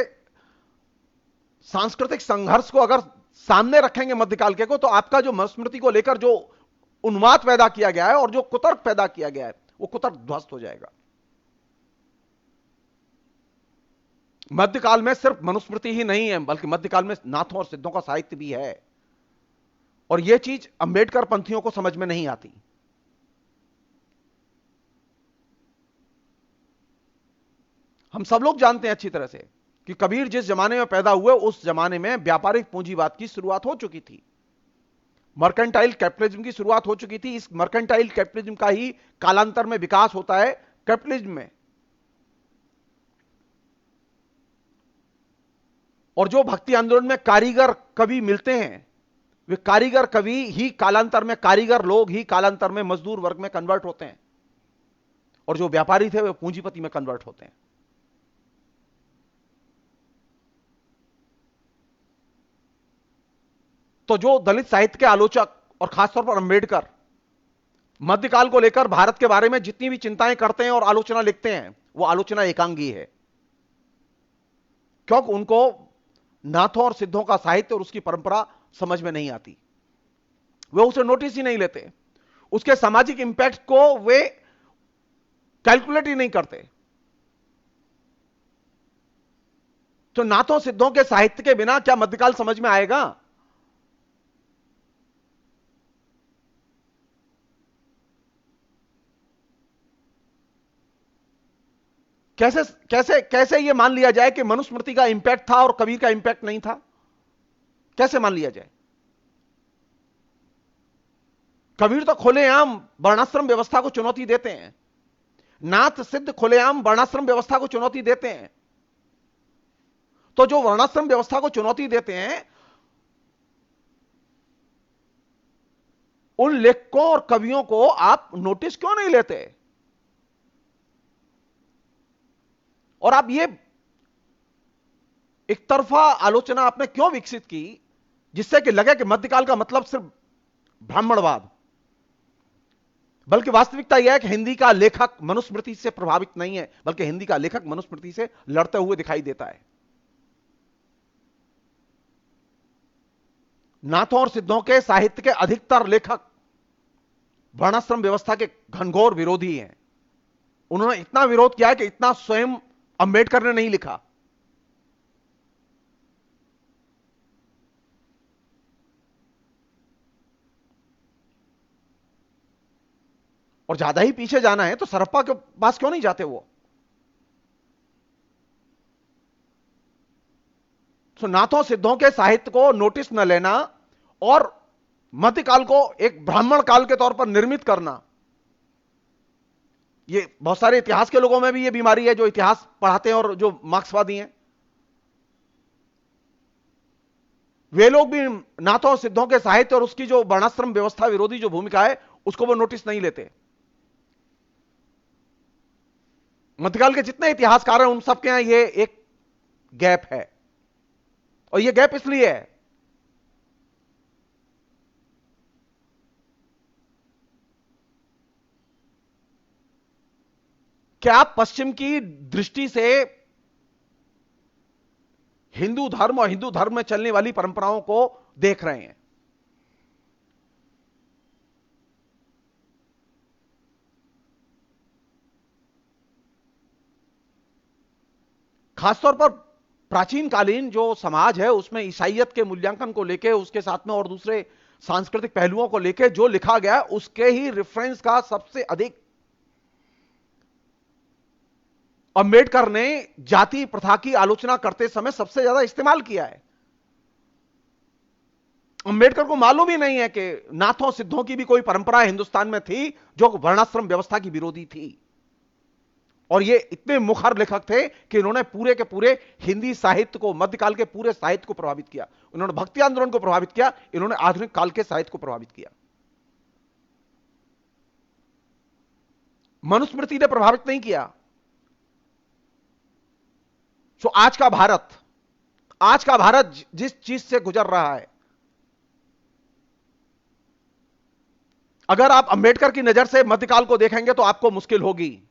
सांस्कृतिक संघर्ष को अगर सामने रखेंगे मध्यकाल के को, तो आपका जो मनुस्मृति को लेकर जो उन्माद पैदा किया गया है और जो कुतर्क पैदा किया गया है, वो कुतर्क ध्वस्त हो जाएगा। मध्यकाल में सिर्फ मनुस्मृति ही नहीं है, बल्कि मध्यकाल में नाथों और सिद्धों का साहित्य भी है, और यह चीज अंबेडकर पंथियों को समझ में नहीं आती। हम सब लोग जानते हैं अच्छी तरह से कि कबीर जिस जमाने में पैदा हुए, उस जमाने में व्यापारिक पूंजीवाद की शुरुआत हो चुकी थी, मर्केंटाइल कैपिटलिज्म की शुरुआत हो चुकी थी। इस मर्केंटाइल कैपिटलिज्म का ही कालांतर में विकास होता है कैपिटलिज्म में। और जो भक्ति आंदोलन में कारीगर कवि मिलते हैं, वे कारीगर कवि ही कालांतर में, कारीगर लोग ही कालांतर में मजदूर वर्ग में कन्वर्ट होते हैं। और जो व्यापारी थे वे पूंजीपति में कन्वर्ट होते हैं। तो जो दलित साहित्य के आलोचक और खासतौर पर अंबेडकर मध्यकाल को लेकर भारत के बारे में जितनी भी चिंताएं करते हैं और आलोचना लिखते हैं, वो आलोचना एकांगी है, क्योंकि उनको नाथों और सिद्धों का साहित्य और उसकी परंपरा समझ में नहीं आती। वे उसे नोटिस ही नहीं लेते, उसके सामाजिक इंपैक्ट को वे कैलकुलेट ही नहीं करते। तो नाथों सिद्धों के साहित्य के बिना क्या मध्यकाल समझ में आएगा? कैसे कैसे कैसे यह मान लिया जाए कि मनुस्मृति का इंपैक्ट था और कबीर का इंपैक्ट नहीं था? कैसे मान लिया जाए? कबीर तो खुलेआम वर्णाश्रम व्यवस्था को चुनौती देते हैं, नाथ सिद्ध खुलेआम वर्णाश्रम व्यवस्था को चुनौती देते हैं। तो जो वर्णाश्रम व्यवस्था को चुनौती देते हैं, उन लेखकों और कवियों को आप नोटिस क्यों नहीं लेते? और आप ये एक तरफा आलोचना आपने क्यों विकसित की जिससे कि लगे कि मध्यकाल का मतलब सिर्फ ब्राह्मणवाद? बल्कि वास्तविकता यह है कि हिंदी का लेखक मनुस्मृति से प्रभावित नहीं है, बल्कि हिंदी का लेखक मनुस्मृति से लड़ते हुए दिखाई देता है। नाथों और सिद्धों के साहित्य के अधिकतर लेखक वर्णाश्रम व्यवस्था के घनघोर विरोधी हैं। उन्होंने इतना विरोध किया है कि इतना स्वयं अंबेडकर ने नहीं लिखा। और ज्यादा ही पीछे जाना है तो सरप्पा के पास क्यों नहीं जाते वो? तो नाथों सिद्धों के साहित्य को नोटिस न लेना और मध्यकाल को एक ब्राह्मण काल के तौर पर निर्मित करना, ये बहुत सारे इतिहास के लोगों में भी ये बीमारी है, जो इतिहास पढ़ाते हैं और जो मार्क्सवादी हैं। वे लोग भी नाथों और सिद्धों के साहित्य और उसकी जो वर्णाश्रम व्यवस्था विरोधी जो भूमिका है उसको वो नोटिस नहीं लेते। मध्यकाल के जितने इतिहासकार हैं उन सबके यहां ये एक गैप है, और ये गैप इसलिए है कि आप पश्चिम की दृष्टि से हिंदू धर्म और हिंदू धर्म में चलने वाली परंपराओं को देख रहे हैं। खासतौर पर प्राचीन कालीन जो समाज है उसमें ईसाइयत के मूल्यांकन को लेकर, उसके साथ में और दूसरे सांस्कृतिक पहलुओं को लेकर जो लिखा गया उसके ही रेफरेंस का सबसे अधिक अंबेडकर ने जाति प्रथा की आलोचना करते समय सबसे ज्यादा इस्तेमाल किया है। अंबेडकर को मालूम ही नहीं है कि नाथों सिद्धों की भी कोई परंपरा हिंदुस्तान में थी जो वर्णाश्रम व्यवस्था की विरोधी थी। और ये इतने मुखर लेखक थे कि इन्होंने पूरे के पूरे हिंदी साहित्य को, मध्यकाल के पूरे साहित्य को प्रभावित किया। इन्होंने भक्ति आंदोलन को प्रभावित किया, इन्होंने आधुनिक काल के साहित्य को प्रभावित किया। मनुस्मृति ने प्रभावित नहीं किया। सो आज का भारत जिस चीज से गुजर रहा है, अगर आप अंबेडकर की नजर से मध्यकाल को देखेंगे तो आपको मुश्किल होगी।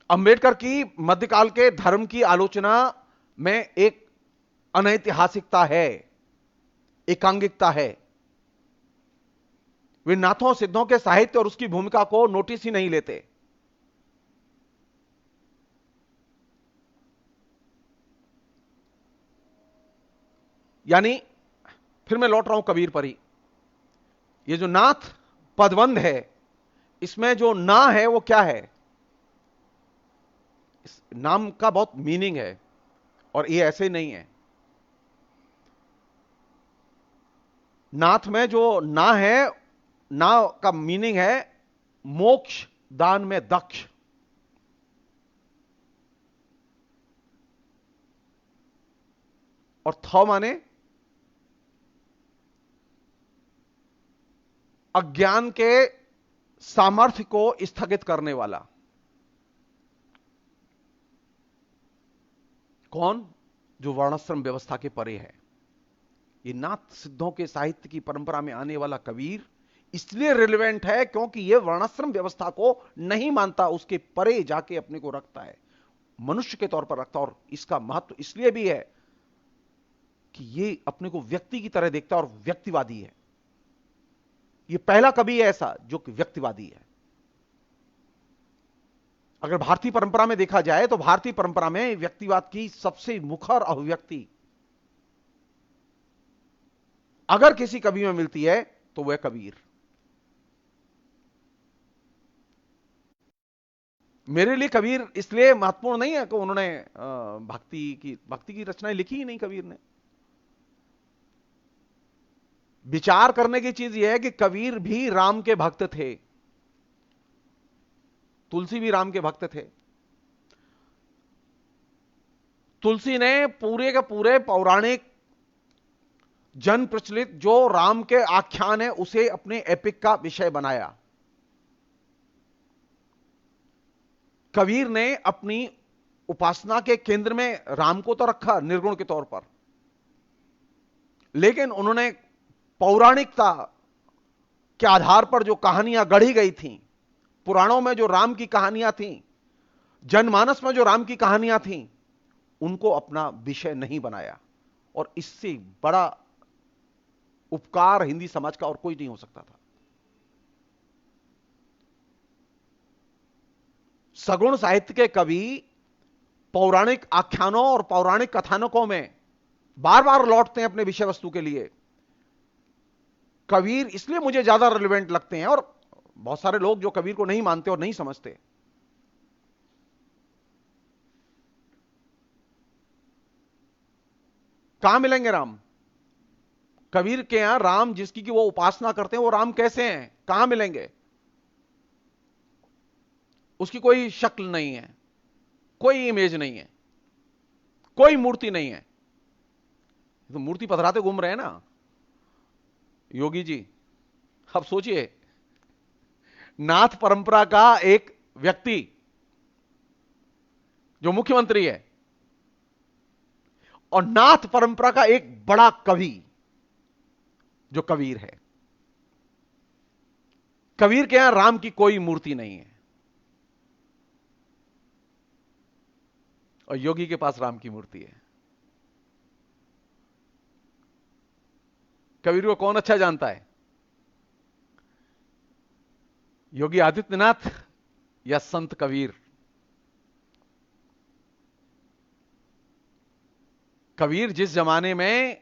अंबेडकर की मध्यकाल के धर्म की आलोचना में एक अनैतिहासिकता है, एकांगिकता है। वे नाथों सिद्धों के साहित्य और उसकी भूमिका को नोटिस ही नहीं लेते। यानी फिर मैं लौट रहा हूं कबीर पर ही। ये जो नाथ पदबंध है, इसमें जो ना है वो क्या है? इस नाम का बहुत मीनिंग है, और ये ऐसे नहीं है। नाथ में जो ना है, ना का मीनिंग है मोक्ष दान में दक्ष। और थ माने अज्ञान के सामर्थ्य को स्थगित करने वाला। कौन? जो वर्णाश्रम व्यवस्था के परे है। ये नाथ सिद्धों के साहित्य की परंपरा में आने वाला कबीर इसलिए रिलेवेंट है क्योंकि यह वर्णाश्रम व्यवस्था को नहीं मानता, उसके परे जाके अपने को रखता है, मनुष्य के तौर पर रखता है। और इसका महत्व इसलिए भी है कि यह अपने को व्यक्ति की तरह देखता है और व्यक्तिवादी है। यह पहला कवि है ऐसा जो कि व्यक्तिवादी है। अगर भारतीय परंपरा में देखा जाए तो भारतीय परंपरा में व्यक्तिवाद की सबसे मुखर अभिव्यक्ति अगर किसी कवि में मिलती है तो वह कबीर। मेरे लिए कबीर इसलिए महत्वपूर्ण नहीं है कि उन्होंने भक्ति की रचनाएं लिखी ही नहीं कबीर ने। विचार करने की चीज यह है कि कबीर भी राम के भक्त थे, तुलसी भी राम के भक्त थे। तुलसी ने पूरे के पूरे पौराणिक जन प्रचलित जो राम के आख्यान है उसे अपने एपिक का विषय बनाया। कबीर ने अपनी उपासना के केंद्र में राम को तो रखा निर्गुण के तौर पर, लेकिन उन्होंने पौराणिकता के आधार पर जो कहानियां गढ़ी गई थीं, पुराणों में जो राम की कहानियां थीं, जनमानस में जो राम की कहानियां थीं, उनको अपना विषय नहीं बनाया। और इससे बड़ा उपकार हिंदी समाज का और कोई नहीं हो सकता था। सगुण साहित्य के कवि पौराणिक आख्यानों और पौराणिक कथानकों में बार बार लौटते हैं अपने विषय वस्तु के लिए। कबीर इसलिए मुझे ज्यादा रिलेवेंट लगते हैं, और बहुत सारे लोग जो कबीर को नहीं मानते और नहीं समझते। कहां मिलेंगे राम? कबीर के यहां राम जिसकी कि वो उपासना करते हैं वो राम कैसे हैं, कहां मिलेंगे? उसकी कोई शक्ल नहीं है, कोई इमेज नहीं है, कोई मूर्ति नहीं है। तो मूर्ति पधराते घूम रहे हैं ना योगी जी। अब सोचिए, नाथ परंपरा का एक व्यक्ति जो मुख्यमंत्री है और नाथ परंपरा का एक बड़ा कवि जो कबीर है। कबीर के यहां राम की कोई मूर्ति नहीं है और योगी के पास राम की मूर्ति है। कबीर को कौन अच्छा जानता है, योगी आदित्यनाथ या संत कबीर? कबीर जिस जमाने में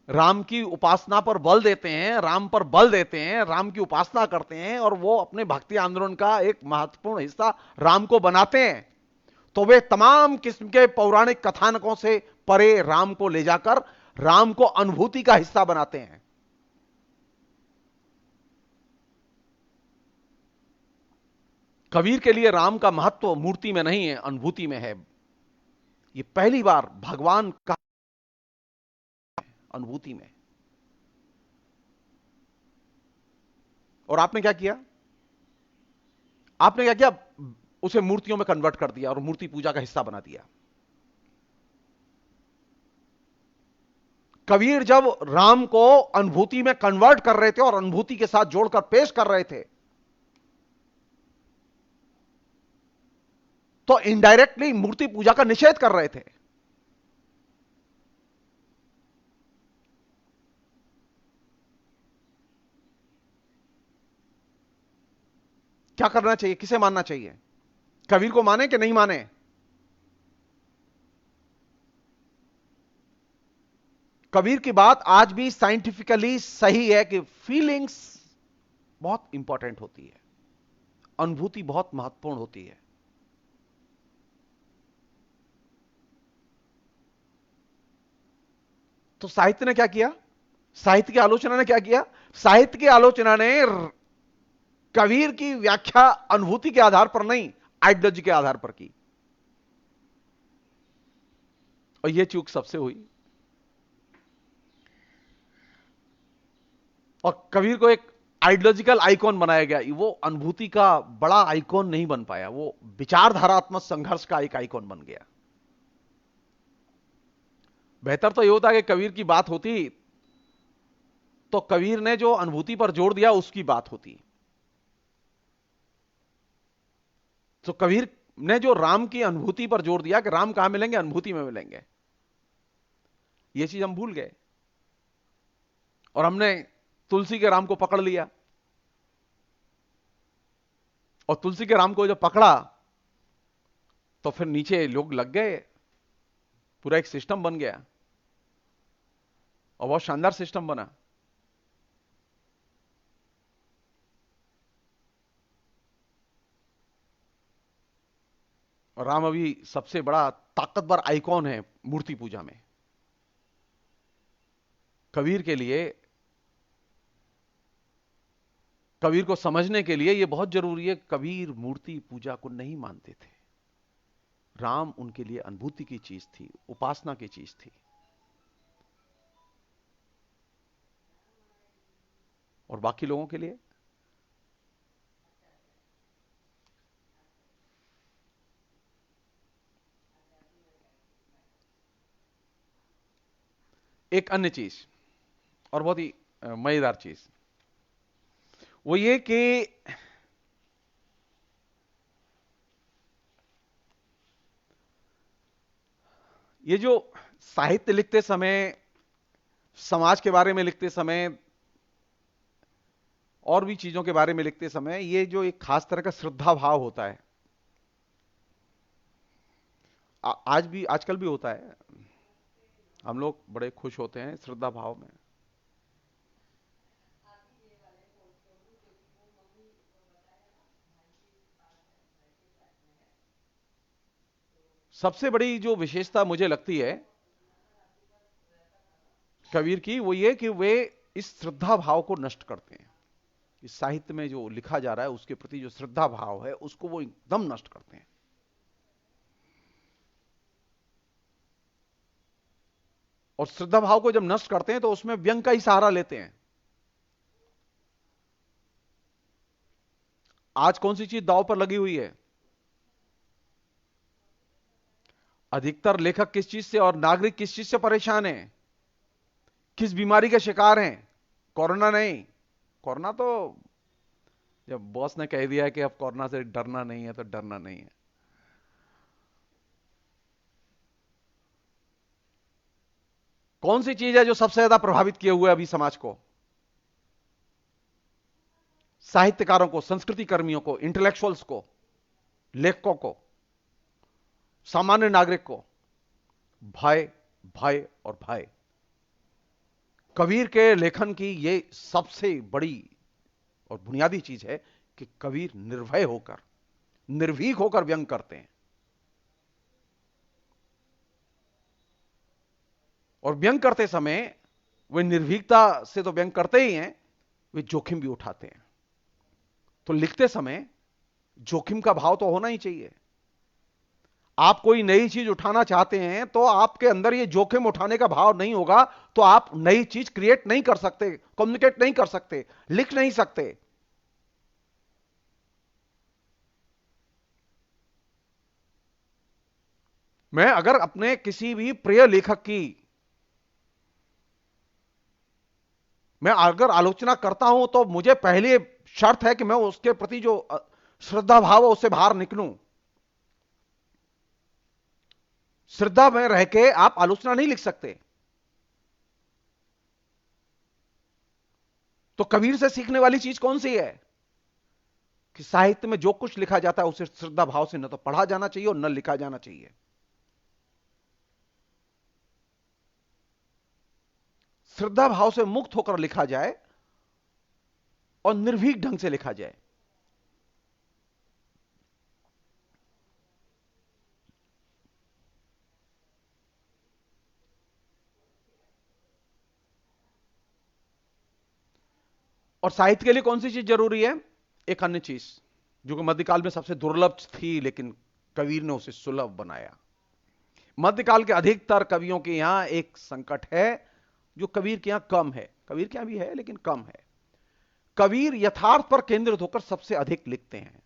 राम की उपासना पर बल देते हैं, राम पर बल देते हैं, राम की उपासना करते हैं और वो अपने भक्ति आंदोलन का एक महत्वपूर्ण हिस्सा राम को बनाते हैं, तो वे तमाम किस्म के पौराणिक कथानकों से परे राम को ले जाकर राम को अनुभूति का हिस्सा बनाते हैं। कबीर के लिए राम का महत्व मूर्ति में नहीं है, अनुभूति में है। ये पहली बार भगवान का अनुभूति में। और आपने क्या किया? आपने क्या किया? उसे मूर्तियों में कन्वर्ट कर दिया और मूर्ति पूजा का हिस्सा बना दिया। कबीर जब राम को अनुभूति में कन्वर्ट कर रहे थे और अनुभूति के साथ जोड़कर पेश कर रहे थे, तो इनडायरेक्टली मूर्ति पूजा का निषेध कर रहे थे। क्या करना चाहिए? किसे मानना चाहिए? कबीर को माने कि नहीं माने? कबीर की बात आज भी साइंटिफिकली सही है कि फीलिंग्स बहुत इंपॉर्टेंट होती है, अनुभूति बहुत महत्वपूर्ण होती है। तो साहित्य ने क्या किया? साहित्य की आलोचना ने क्या किया? साहित्य की आलोचना ने कबीर की व्याख्या अनुभूति के आधार पर नहीं, आइडियोलॉजी के आधार पर की। और यह चूक सबसे हुई। और कबीर को एक आइडियोलॉजिकल आइकॉन बनाया गया, वो अनुभूति का बड़ा आइकॉन नहीं बन पाया, वो विचारधारात्मक संघर्ष का एक आइकॉन बन गया। बेहतर तो ये होता कि कबीर की बात होती तो कबीर ने जो अनुभूति पर जोर दिया उसकी बात होती। तो कबीर ने जो राम की अनुभूति पर जोर दिया कि राम कहां मिलेंगे, अनुभूति में मिलेंगे, यह चीज हम भूल गए और हमने तुलसी के राम को पकड़ लिया। और तुलसी के राम को जब पकड़ा तो फिर नीचे लोग लग गए, पूरा एक सिस्टम बन गया और बहुत शानदार सिस्टम बना। और राम अभी सबसे बड़ा ताकतवर आइकॉन है मूर्ति पूजा में। कबीर के लिए, कबीर को समझने के लिए यह बहुत जरूरी है, कबीर मूर्ति पूजा को नहीं मानते थे। राम उनके लिए अनुभूति की चीज थी, उपासना की चीज थी। और बाकी लोगों के लिए एक अन्य चीज और बहुत ही मजेदार चीज, वो ये कि ये जो साहित्य लिखते समय, समाज के बारे में लिखते समय और भी चीजों के बारे में लिखते समय, ये जो एक खास तरह का श्रद्धा भाव होता है, आज भी, आजकल भी होता है। हम लोग बड़े खुश होते हैं श्रद्धा भाव में। सबसे बड़ी जो विशेषता मुझे लगती है कबीर की, वो ये कि वे इस श्रद्धा भाव को नष्ट करते हैं। इस साहित्य में जो लिखा जा रहा है उसके प्रति जो श्रद्धा भाव है उसको वो एकदम नष्ट करते हैं। और श्रद्धा भाव को जब नष्ट करते हैं तो उसमें व्यंग का ही सहारा लेते हैं। आज कौन सी चीज दांव पर लगी हुई है? अधिकतर लेखक किस चीज से और नागरिक किस चीज से परेशान हैं? किस बीमारी के शिकार हैं? कोरोना नहीं। कोरोना तो जब बॉस ने कह दिया है कि अब कोरोना से डरना नहीं है तो डरना नहीं है। कौन सी चीज है जो सबसे ज्यादा प्रभावित किए हुए अभी समाज को? साहित्यकारों को, संस्कृति कर्मियों को, इंटेलेक्चुअल्स को, लेखकों को, सामान्य नागरिक को भय, भय और भय। कबीर के लेखन की यह सबसे बड़ी और बुनियादी चीज है कि कबीर निर्भय होकर, निर्भीक होकर व्यंग करते हैं। और व्यंग करते समय वे निर्भीकता से तो व्यंग करते ही हैं, वे जोखिम भी उठाते हैं। तो लिखते समय जोखिम का भाव तो होना ही चाहिए। आप कोई नई चीज उठाना चाहते हैं तो आपके अंदर ये जोखिम उठाने का भाव नहीं होगा तो आप नई चीज क्रिएट नहीं कर सकते, कम्युनिकेट नहीं कर सकते, लिख नहीं सकते। मैं अगर अपने किसी भी प्रिय लेखक की मैं अगर आलोचना करता हूं तो मुझे पहले शर्त है कि मैं उसके प्रति जो श्रद्धा भाव है उससे बाहर निकलूं। श्रद्धा में रह के आप आलोचना नहीं लिख सकते। तो कबीर से सीखने वाली चीज कौन सी है कि साहित्य में जो कुछ लिखा जाता है उसे श्रद्धा भाव से न तो पढ़ा जाना चाहिए और न लिखा जाना चाहिए। श्रद्धा भाव से मुक्त होकर लिखा जाए और निर्भीक ढंग से लिखा जाए। और साहित्य के लिए कौन सी चीज जरूरी है? एक अन्य चीज जो कि मध्यकाल में सबसे दुर्लभ थी लेकिन कबीर ने उसे सुलभ बनाया। मध्यकाल के अधिकतर कवियों के यहां एक संकट है जो कबीर के यहां कम है। कबीर के यहां भी है लेकिन कम है। कबीर यथार्थ पर केंद्रित होकर सबसे अधिक लिखते हैं।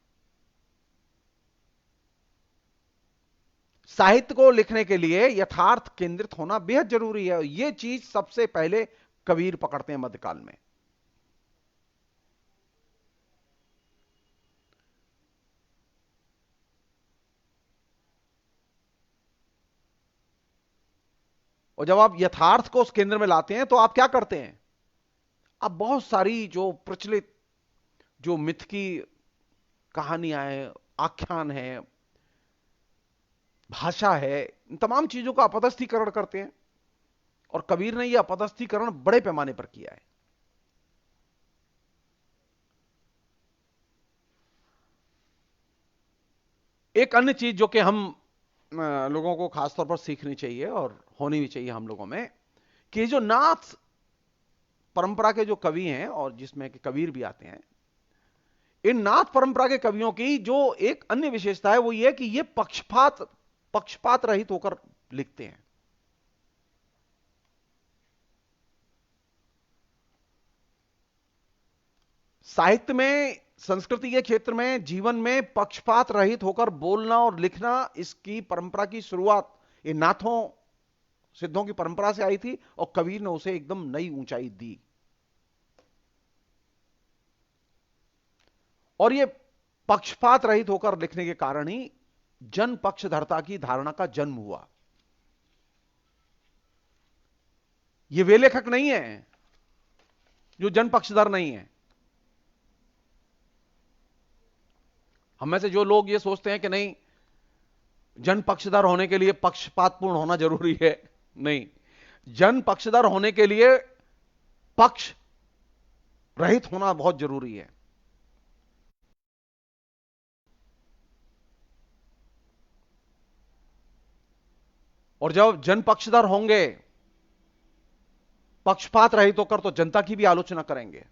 साहित्य को लिखने के लिए यथार्थ केंद्रित होना बेहद जरूरी है। यह चीज सबसे पहले कबीर पकड़ते हैं मध्यकाल में। और जब आप यथार्थ को उस केंद्र में लाते हैं तो आप क्या करते हैं? आप बहुत सारी जो प्रचलित, जो मिथ की कहानियां हैं, आख्यान है, भाषा है, इन तमाम चीजों का अपदस्थीकरण करते हैं। और कबीर ने यह अपदस्थीकरण बड़े पैमाने पर किया है। एक अन्य चीज जो कि हम लोगों को खासतौर पर सीखनी चाहिए और होनी भी चाहिए हम लोगों में, कि जो नाथ परंपरा के जो कवि हैं और जिसमें कि कबीर भी आते हैं, इन नाथ परंपरा के कवियों की जो एक अन्य विशेषता है वो ये कि ये पक्षपात रहित होकर लिखते हैं। साहित्य में, संस्कृति के क्षेत्र में, जीवन में पक्षपात रहित होकर बोलना और लिखना, इसकी परंपरा की शुरुआत ये नाथों सिद्धों की परंपरा से आई थी और कबीर ने उसे एकदम नई ऊंचाई दी। और ये पक्षपात रहित होकर लिखने के कारण ही जन पक्षधरता की धारणा का जन्म हुआ। ये वे लेखक नहीं है जो जन पक्षधर नहीं है। हम में से जो लोग ये सोचते हैं कि नहीं, जन पक्षधर होने के लिए पक्षपातपूर्ण होना जरूरी है, नहीं, जन पक्षधर होने के लिए पक्ष रहित होना बहुत जरूरी है। और जब जन पक्षधर होंगे, पक्षपात रहित होकर, तो जनता की भी आलोचना करेंगे।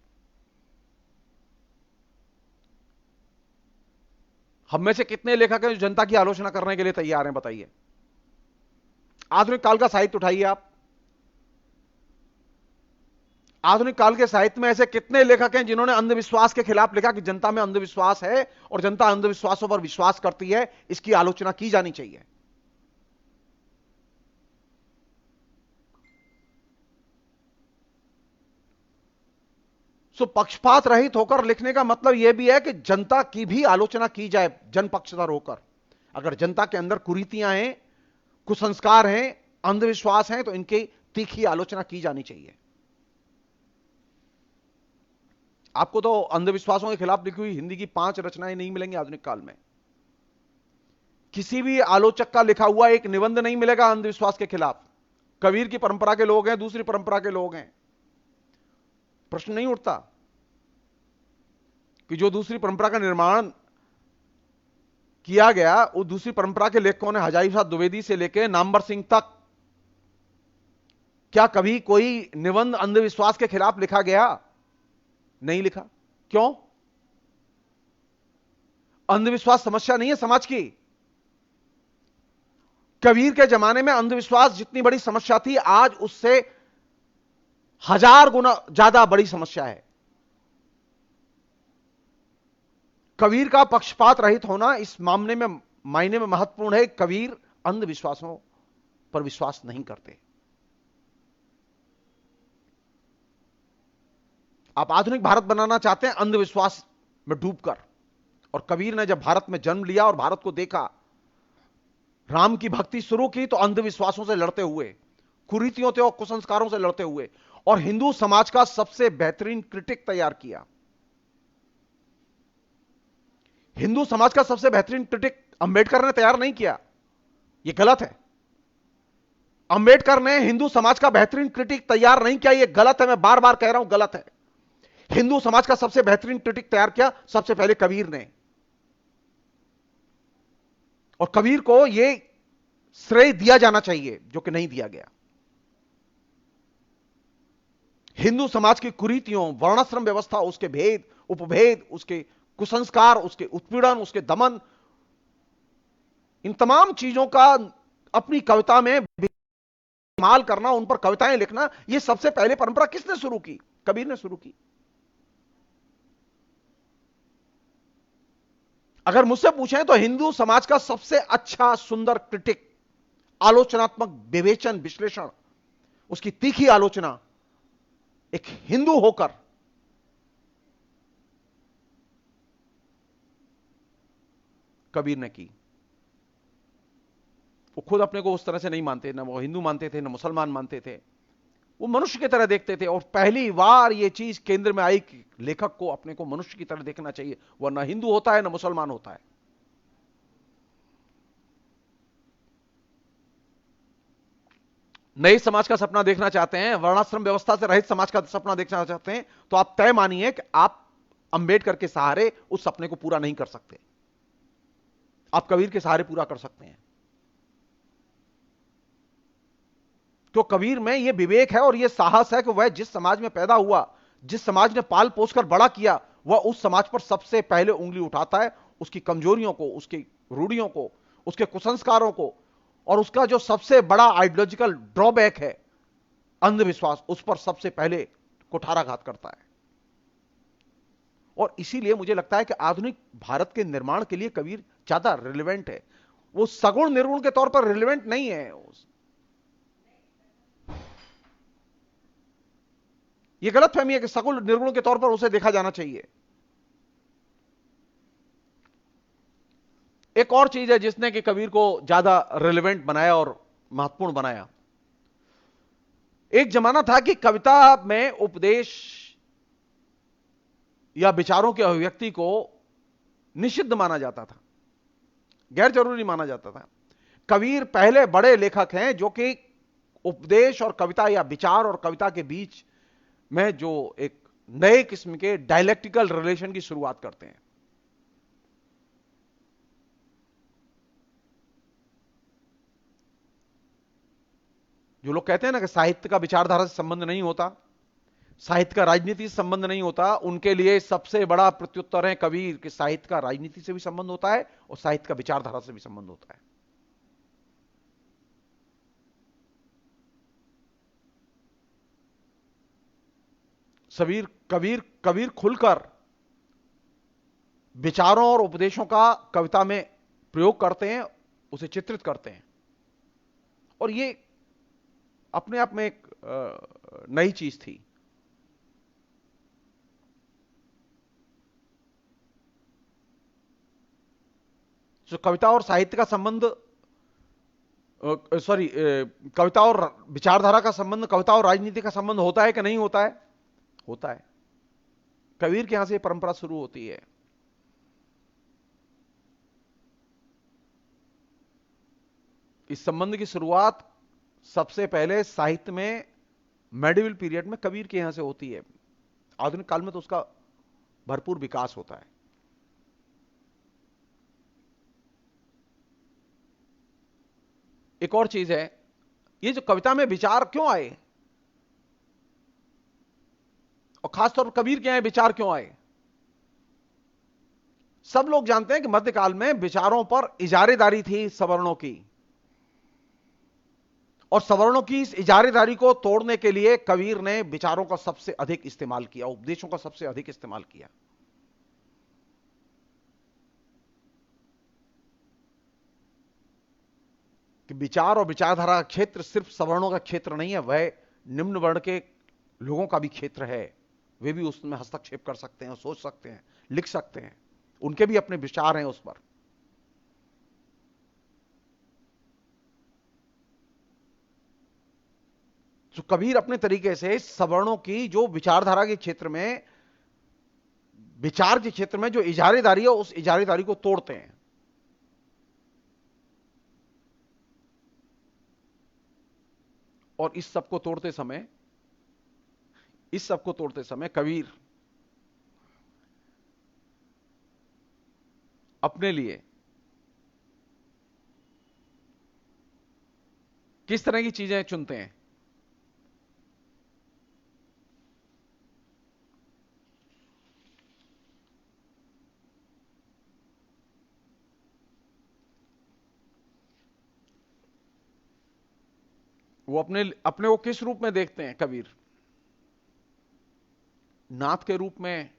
हम में से कितने लेखक हैं जो जनता की आलोचना करने के लिए तैयार हैं? बताइए। आधुनिक काल का साहित्य उठाइए आप। आधुनिक काल के साहित्य में ऐसे कितने लेखक हैं जिन्होंने अंधविश्वास के खिलाफ लिखा कि जनता में अंधविश्वास है और जनता अंधविश्वासों पर विश्वास करती है, इसकी आलोचना की जानी चाहिए। सो पक्षपात रहित होकर लिखने का मतलब यह भी है कि जनता की भी आलोचना की जाए, जन पक्षधर होकर। अगर जनता के अंदर कुरीतियां हैं, कुसंस्कार हैं, अंधविश्वास हैं, तो इनकी तीखी आलोचना की जानी चाहिए। आपको तो अंधविश्वासों के खिलाफ लिखी हुई हिंदी की 5 रचनाएं नहीं मिलेंगी आधुनिक काल में। किसी भी आलोचक का लिखा हुआ एक निबंध नहीं मिलेगा अंधविश्वास के खिलाफ। कबीर की परंपरा के लोग हैं, दूसरी परंपरा के लोग हैं, प्रश्न नहीं उठता कि जो दूसरी परंपरा का निर्माण किया गया, वो दूसरी परंपरा के लेखकों ने हजारी प्रसाद द्विवेदी से लेकर नामवर सिंह तक, क्या कभी कोई निबंध अंधविश्वास के खिलाफ लिखा गया? नहीं लिखा। क्यों? अंधविश्वास समस्या नहीं है समाज की। कबीर के जमाने में अंधविश्वास जितनी बड़ी समस्या थी, आज उससे 1000 गुना ज्यादा बड़ी समस्या है। कबीर का पक्षपात रहित होना इस मामले में, मायने में महत्वपूर्ण है। कबीर अंधविश्वासों पर विश्वास नहीं करते। आप आधुनिक भारत बनाना चाहते हैं अंधविश्वास में डूबकर, और कबीर ने जब भारत में जन्म लिया और भारत को देखा, राम की भक्ति शुरू की, तो अंधविश्वासों से लड़ते हुए, कुरीतियों से और कुसंस्कारों से लड़ते हुए, और हिंदू समाज का सबसे बेहतरीन क्रिटिक तैयार किया। हिंदू समाज का सबसे बेहतरीन क्रिटिक अंबेडकर ने तैयार नहीं किया, यह गलत है। अंबेडकर ने हिंदू समाज का बेहतरीन क्रिटिक तैयार नहीं किया, यह गलत है। मैं बार बार कह रहा हूं, गलत है। हिंदू समाज का सबसे बेहतरीन क्रिटिक तैयार किया सबसे पहले कबीर ने, और कबीर को यह श्रेय दिया जाना चाहिए जो कि नहीं दिया गया। हिंदू समाज की कुरीतियों, वर्णाश्रम व्यवस्था, उसके भेद, उपभेद, उसके कुसंस्कार, उसके उत्पीड़न, उसके दमन, इन तमाम चीजों का अपनी कविता में इस्तेमाल करना, उन पर कविताएं लिखना, यह सबसे पहले परंपरा किसने शुरू की? कबीर ने शुरू की। अगर मुझसे पूछें तो हिंदू समाज का सबसे अच्छा सुंदर क्रिटिक, आलोचनात्मक विवेचन विश्लेषण, उसकी तीखी आलोचना एक हिंदू होकर कबीर ने की। वो खुद अपने को उस तरह से नहीं मानते, ना वो हिंदू मानते थे, ना मुसलमान मानते थे, वो मनुष्य की तरह देखते थे। और पहली बार ये चीज केंद्र में आई कि लेखक को अपने को मनुष्य की तरह देखना चाहिए, वह ना हिंदू होता है ना मुसलमान होता है। नए समाज का सपना देखना चाहते हैं, वर्णाश्रम व्यवस्था से रहित समाज का सपना देखना चाहते हैं, तो आप तय मानिए कि आप अंबेडकर के सहारे उस सपने को पूरा नहीं कर सकते, आप कबीर के सहारे पूरा कर सकते हैं। तो कबीर में यह विवेक है और यह साहस है कि वह जिस समाज में पैदा हुआ, जिस समाज ने पाल पोस कर बड़ा किया, वह उस समाज पर सबसे पहले उंगली उठाता है, उसकी कमजोरियों को, उसकी रूढ़ियों को, उसके कुसंस्कारों को, और उसका जो सबसे बड़ा आइडियोलॉजिकल ड्रॉबैक है, अंधविश्वास, उस पर सबसे पहले कुठाराघात करता है। और इसीलिए मुझे लगता है कि आधुनिक भारत के निर्माण के लिए कबीर ज्यादा रिलेवेंट है। वो सगुण निर्गुण के तौर पर रिलेवेंट नहीं है। यह गलतफहमी है कि सगुण निर्गुण के तौर पर उसे देखा जाना चाहिए। एक और चीज है जिसने कि कबीर को ज्यादा रिलेवेंट बनाया और महत्वपूर्ण बनाया। एक जमाना था कि कविता में उपदेश या विचारों के अभिव्यक्ति को निषिद्ध माना जाता था, गैर जरूरी माना जाता था। कबीर पहले बड़े लेखक हैं जो कि उपदेश और कविता या विचार और कविता के बीच में जो एक नए किस्म के डायलेक्टिकल रिलेशन की शुरुआत करते हैं। जो लोग कहते हैं ना कि साहित्य का विचारधारा से संबंध नहीं होता, साहित्य का राजनीति से संबंध नहीं होता, उनके लिए सबसे बड़ा प्रत्युत्तर है कबीर कि साहित्य का राजनीति से भी संबंध होता है और साहित्य का विचारधारा से भी संबंध होता है। कबीर कबीर खुलकर विचारों और उपदेशों का कविता में प्रयोग करते हैं, उसे चित्रित करते हैं, और ये अपने आप में एक नई चीज थी। जो कविता और साहित्य का संबंध, सॉरी, कविता और विचारधारा का संबंध, कविता और राजनीति का संबंध होता है कि नहीं होता है? होता है। कबीर के यहां से परंपरा शुरू होती है। इस संबंध की शुरुआत सबसे पहले साहित्य में मेडिवल पीरियड में कबीर के यहां से होती है। आधुनिक काल में तो उसका भरपूर विकास होता है। एक और चीज है, ये जो कविता में विचार क्यों आए, और खासतौर पर कबीर के यहां विचार क्यों आए? सब लोग जानते हैं कि मध्यकाल में विचारों पर इजारेदारी थी सवर्णों की, और सवर्णों की इस इजारेदारी को तोड़ने के लिए कबीर ने विचारों का सबसे अधिक इस्तेमाल किया, उपदेशों का सबसे अधिक इस्तेमाल किया। कि विचार और विचारधारा का क्षेत्र सिर्फ सवर्णों का क्षेत्र नहीं है, वह निम्न वर्ण के लोगों का भी क्षेत्र है। वे भी उसमें हस्तक्षेप कर सकते हैं, सोच सकते हैं, लिख सकते हैं, उनके भी अपने विचार हैं उस पर। तो कबीर अपने तरीके से सवर्णों की जो विचारधारा के क्षेत्र में, विचार के क्षेत्र में जो इजारेदारी है, उस इजारेदारी को तोड़ते हैं। और इस सब को तोड़ते समय, कबीर अपने लिए किस तरह की चीजें चुनते हैं? वो अपने अपने को किस रूप में देखते हैं कबीर? नाथ के रूप में,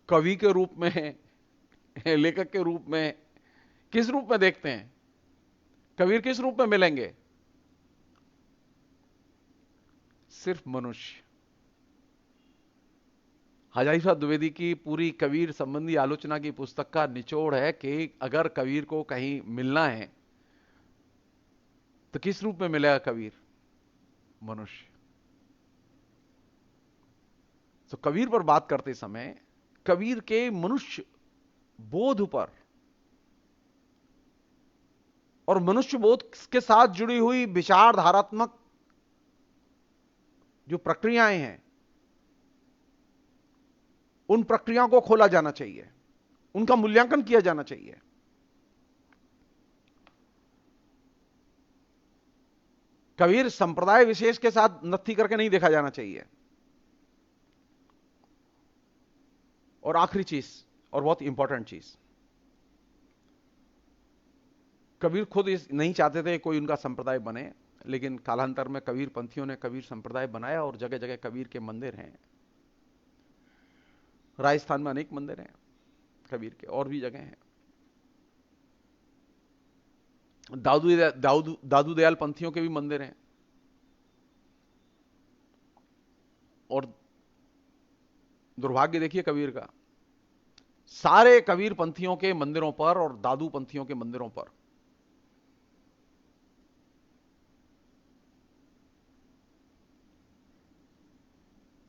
कवि के रूप में, लेखक के रूप में, किस रूप में देखते हैं? कबीर किस रूप में मिलेंगे? सिर्फ मनुष्य। हजारीसाहब द्विवेदी की पूरी कबीर संबंधी आलोचना की पुस्तक का निचोड़ है कि अगर कबीर को कहीं मिलना है तो किस रूप में मिलेगा कबीर? मनुष्य। तो कबीर पर बात करते समय कबीर के मनुष्य बोध पर और मनुष्य बोध के साथ जुड़ी हुई विचारधारात्मक जो प्रक्रियाएं हैं, उन प्रक्रियाओं को खोला जाना चाहिए, उनका मूल्यांकन किया जाना चाहिए। कबीर संप्रदाय विशेष के साथ नत्थी करके नहीं देखा जाना चाहिए। और आखिरी चीज, और बहुत इंपॉर्टेंट चीज, कबीर खुद इस नहीं चाहते थे कोई उनका संप्रदाय बने, लेकिन कालांतर में कबीर पंथियों ने कबीर संप्रदाय बनाया और जगह जगह कबीर के मंदिर हैं। राजस्थान में अनेक मंदिर हैं कबीर के, और भी जगह हैं। दादू दयाल पंथियों के भी मंदिर हैं। और दुर्भाग्य देखिए कबीर का, सारे कबीर पंथियों के मंदिरों पर और दादू पंथियों के मंदिरों पर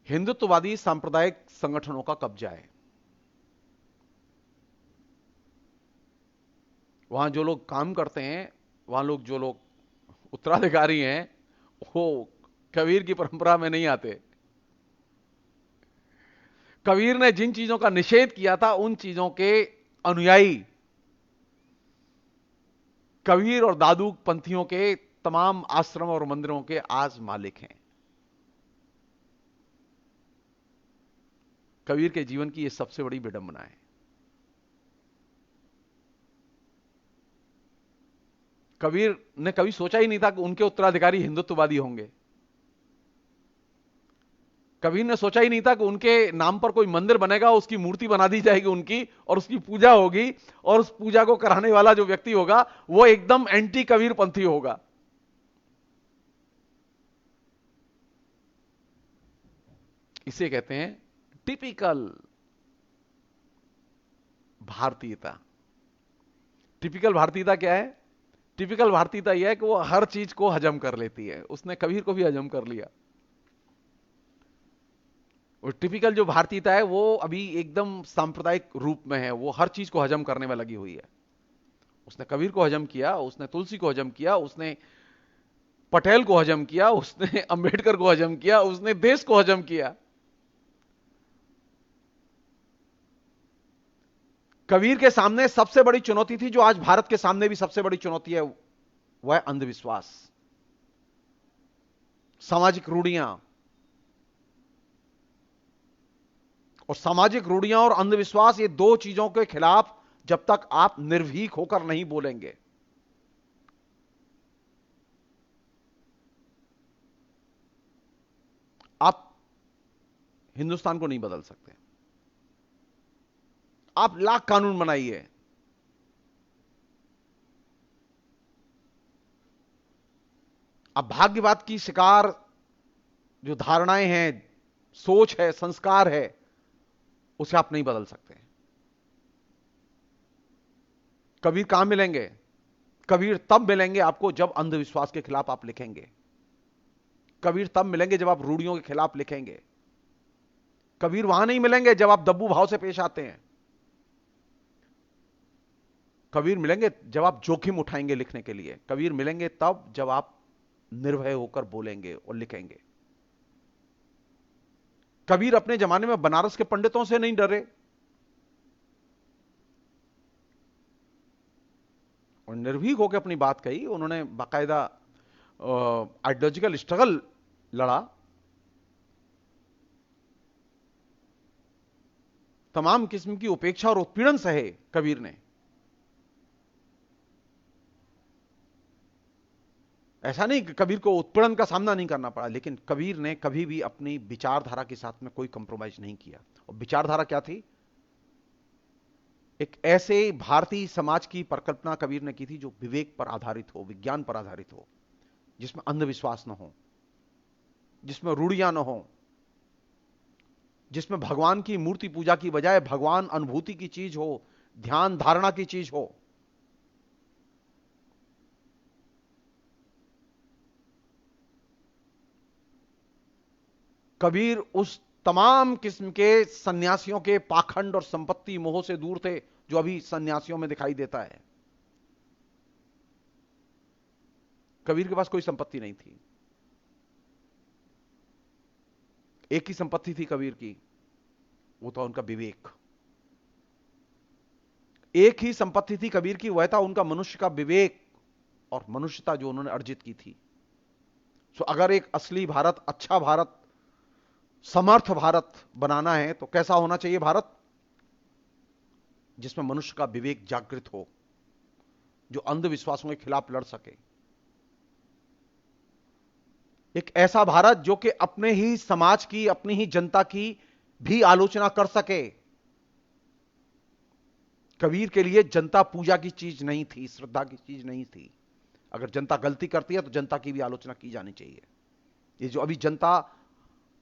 हिंदुत्ववादी सांप्रदायिक संगठनों का कब्जा है। वहां जो लोग काम करते हैं, वहां जो लोग उत्तराधिकारी हैं, वो कबीर की परंपरा में नहीं आते। कबीर ने जिन चीजों का निषेध किया था, उन चीजों के अनुयायी कबीर और दादू पंथियों के तमाम आश्रम और मंदिरों के आज मालिक हैं। कबीर के जीवन की यह सबसे बड़ी विडंबना है। कबीर ने कभी सोचा ही नहीं था कि उनके उत्तराधिकारी हिंदुत्ववादी होंगे। कबीर ने सोचा ही नहीं था कि उनके नाम पर कोई मंदिर बनेगा, उसकी मूर्ति बना दी जाएगी उनकी, और उसकी पूजा होगी, और उस पूजा को कराने वाला जो व्यक्ति होगा वो एकदम एंटी कबीर पंथी होगा। इसे कहते हैं टिपिकल भारतीयता। टिपिकल भारतीयता क्या है? टिपिकल भारतीयता यह है कि वो हर चीज को हजम कर लेती है। उसने कबीर को भी हजम कर लिया। और टिपिकल जो भारतीयता है वो अभी एकदम सांप्रदायिक रूप में है, वो हर चीज को हजम करने में लगी हुई है। उसने कबीर को हजम किया, उसने तुलसी को हजम किया, उसने पटेल को हजम किया, उसने अंबेडकर को हजम किया, उसने देश को हजम किया। कबीर के सामने सबसे बड़ी चुनौती थी, जो आज भारत के सामने भी सबसे बड़ी चुनौती है, वह है अंधविश्वास, सामाजिक रूढ़ियां। और सामाजिक रूढ़ियां और अंधविश्वास, ये दो चीजों के खिलाफ जब तक आप निर्भीक होकर नहीं बोलेंगे, आप हिंदुस्तान को नहीं बदल सकते। आप लाख कानून बनाइए, अब भाग्यवाद की शिकार जो धारणाएं हैं, सोच है, संस्कार है, उसे आप नहीं बदल सकते। कबीर कहां मिलेंगे? कबीर तब मिलेंगे आपको जब अंधविश्वास के खिलाफ आप लिखेंगे। कबीर तब मिलेंगे जब आप रूढ़ियों के खिलाफ लिखेंगे। कबीर वहां नहीं मिलेंगे जब आप दब्बू भाव से पेश आते हैं। कबीर मिलेंगे जब आप जोखिम उठाएंगे लिखने के लिए। कबीर मिलेंगे तब जब आप निर्भय होकर बोलेंगे और लिखेंगे। कबीर अपने जमाने में बनारस के पंडितों से नहीं डरे, और निर्भीक होकर अपनी बात कही। उन्होंने बाकायदा आइडियोलॉजिकल स्ट्रगल लड़ा, तमाम किस्म की उपेक्षा और उत्पीड़न सहे कबीर ने। ऐसा नहीं कि कबीर को उत्पीड़न का सामना नहीं करना पड़ा, लेकिन कबीर ने कभी भी अपनी विचारधारा के साथ में कोई कंप्रोमाइज नहीं किया। और विचारधारा क्या थी? एक ऐसे भारतीय समाज की परिकल्पना कबीर ने की थी जो विवेक पर आधारित हो, विज्ञान पर आधारित हो, जिसमें अंधविश्वास न हो, जिसमें रूढ़ियां न हो, जिसमें भगवान की मूर्ति पूजा की बजाय भगवान अनुभूति की चीज हो, ध्यान धारणा की चीज हो। कबीर उस तमाम किस्म के सन्यासियों के पाखंड और संपत्ति मोह से दूर थे जो अभी सन्यासियों में दिखाई देता है। कबीर के पास कोई संपत्ति नहीं थी, एक ही संपत्ति थी कबीर की, वो था उनका विवेक। एक ही संपत्ति थी कबीर की, वह था उनका मनुष्य का विवेक और मनुष्यता जो उन्होंने अर्जित की थी। सो अगर एक असली भारत, अच्छा भारत, समर्थ भारत बनाना है तो कैसा होना चाहिए भारत? जिसमें मनुष्य का विवेक जागृत हो, जो अंधविश्वासों के खिलाफ लड़ सके। एक ऐसा भारत जो कि अपने ही समाज की, अपनी ही जनता की भी आलोचना कर सके। कबीर के लिए जनता पूजा की चीज नहीं थी, श्रद्धा की चीज नहीं थी। अगर जनता गलती करती है तो जनता की भी आलोचना की जानी चाहिए। ये जो अभी जनता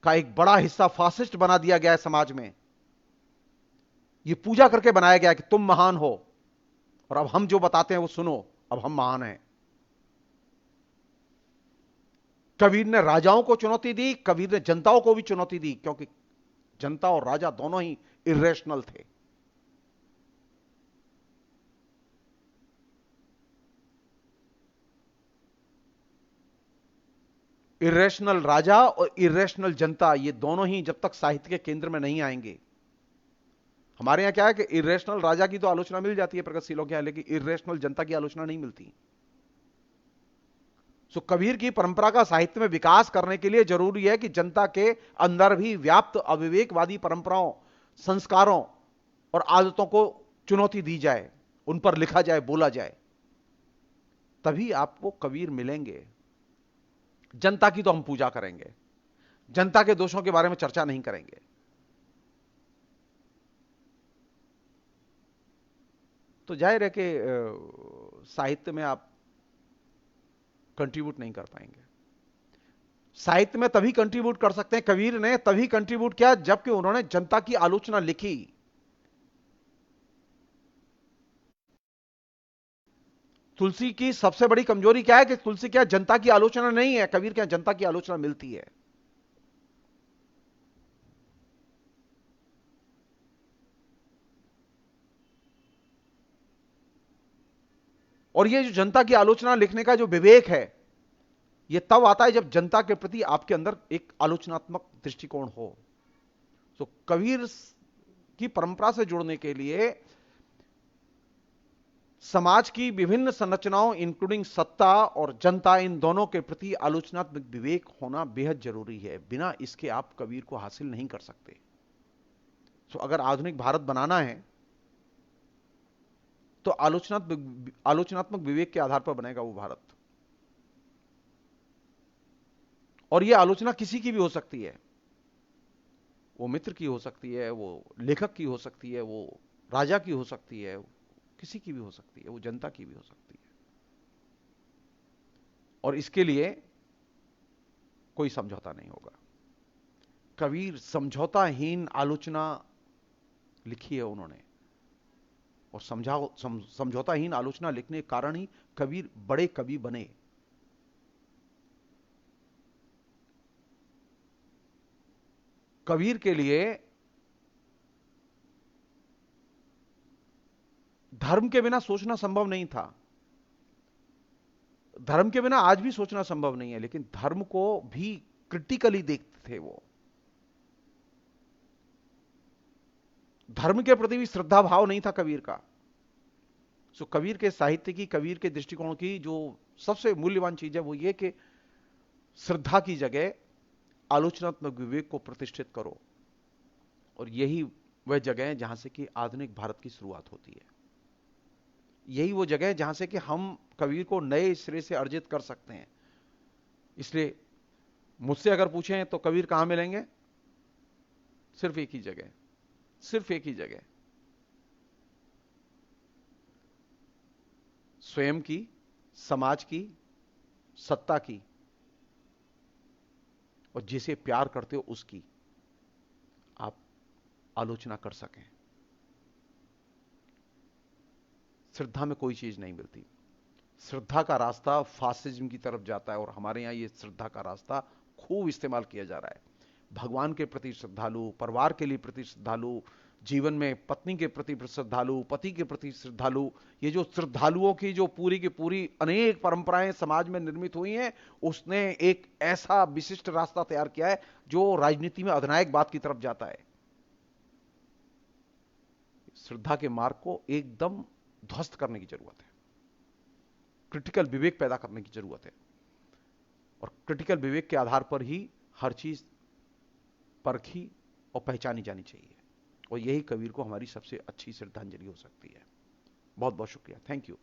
का एक बड़ा हिस्सा फासिस्ट बना दिया गया है समाज में, ये पूजा करके बनाया गया है कि तुम महान हो और अब हम जो बताते हैं वो सुनो, अब हम महान हैं। कबीर ने राजाओं को चुनौती दी, कबीर ने जनताओं को भी चुनौती दी, क्योंकि जनता और राजा दोनों ही इरेशनल थे। इरेशनल राजा और इरेशनल जनता, ये दोनों ही जब तक साहित्य के केंद्र में नहीं आएंगे। हमारे यहां क्या है कि इरेशनल राजा की तो आलोचना मिल जाती है प्रगतिशीलों के यहां, लेकिन इरेशनल जनता की आलोचना नहीं मिलती। सो कबीर की परंपरा का साहित्य में विकास करने के लिए जरूरी है कि जनता के अंदर भी व्याप्त अविवेकवादी परंपराओं, संस्कारों और आदतों को चुनौती दी जाए, उन पर लिखा जाए, बोला जाए, तभी आपको कबीर मिलेंगे। जनता की तो हम पूजा करेंगे, जनता के दोषों के बारे में चर्चा नहीं करेंगे। तो जाहिर है कि साहित्य में आप कंट्रीब्यूट नहीं कर पाएंगे। साहित्य में तभी कंट्रीब्यूट कर सकते हैं, कबीर ने तभी कंट्रीब्यूट किया जबकि उन्होंने जनता की आलोचना लिखी। तुलसी की सबसे बड़ी कमजोरी क्या है कि तुलसी क्या जनता की आलोचना नहीं है, कबीर क्या जनता की आलोचना मिलती है। और ये जो जनता की आलोचना लिखने का जो विवेक है, ये तब आता है जब जनता के प्रति आपके अंदर एक आलोचनात्मक दृष्टिकोण हो। तो कबीर की परंपरा से जुड़ने के लिए समाज की विभिन्न संरचनाओं इंक्लूडिंग सत्ता और जनता, इन दोनों के प्रति आलोचनात्मक विवेक होना बेहद जरूरी है। बिना इसके आप कबीर को हासिल नहीं कर सकते। तो अगर आधुनिक भारत बनाना है तो आलोचनात्मक विवेक के आधार पर बनेगा वो भारत। और यह आलोचना किसी की भी हो सकती है, वो मित्र की हो सकती है, वो लेखक की हो सकती है, वो राजा की हो सकती है, किसी की भी हो सकती है, वो जनता की भी हो सकती है। और इसके लिए कोई समझौता नहीं होगा। कबीर समझौताहीन आलोचना लिखी है उन्होंने, और समझौताहीन आलोचना लिखने के कारण ही कबीर बड़े कवि बने। कबीर के लिए धर्म के बिना सोचना संभव नहीं था, धर्म के बिना आज भी सोचना संभव नहीं है, लेकिन धर्म को भी क्रिटिकली देखते थे वो। धर्म के प्रति भी श्रद्धा भाव नहीं था कबीर का। सो कबीर के साहित्य की, कबीर के दृष्टिकोण की जो सबसे मूल्यवान चीज है वो ये कि श्रद्धा की जगह आलोचनात्मक विवेक को प्रतिष्ठित करो। और यही वह जगह है जहां से कि आधुनिक भारत की शुरुआत होती है। यही वो जगह है जहां से कि हम कबीर को नए सिरे से अर्जित कर सकते हैं। इसलिए मुझसे अगर पूछें तो कबीर कहां मिलेंगे? सिर्फ एक ही जगह, सिर्फ एक ही जगह, स्वयं की, समाज की, सत्ता की और जिसे प्यार करते हो उसकी आप आलोचना कर सकें। श्रद्धा में कोई चीज नहीं मिलती। श्रद्धा का रास्ता फासिज्म की तरफ जाता है और हमारे यहां ये श्रद्धा का रास्ता खूब इस्तेमाल किया जा रहा है। भगवान के प्रति श्रद्धालु, परिवार के लिए प्रति श्रद्धालु, जीवन में पत्नी के प्रति श्रद्धालु, पति के प्रति श्रद्धालु, ये जो श्रद्धालुओं की जो पूरी की पूरी अनेक परंपराएं समाज में निर्मित हुई हैं, उसने एक ऐसा विशिष्ट रास्ता तैयार किया है जो राजनीति में अधिनायकवाद की तरफ जाता है। श्रद्धा के मार्ग को एकदम ध्वस्त करने की जरूरत है। क्रिटिकल विवेक पैदा करने की जरूरत है और क्रिटिकल विवेक के आधार पर ही हर चीज परखी और पहचानी जानी चाहिए और यही कबीर को हमारी सबसे अच्छी श्रद्धांजलि हो सकती है। बहुत बहुत शुक्रिया। Thank you.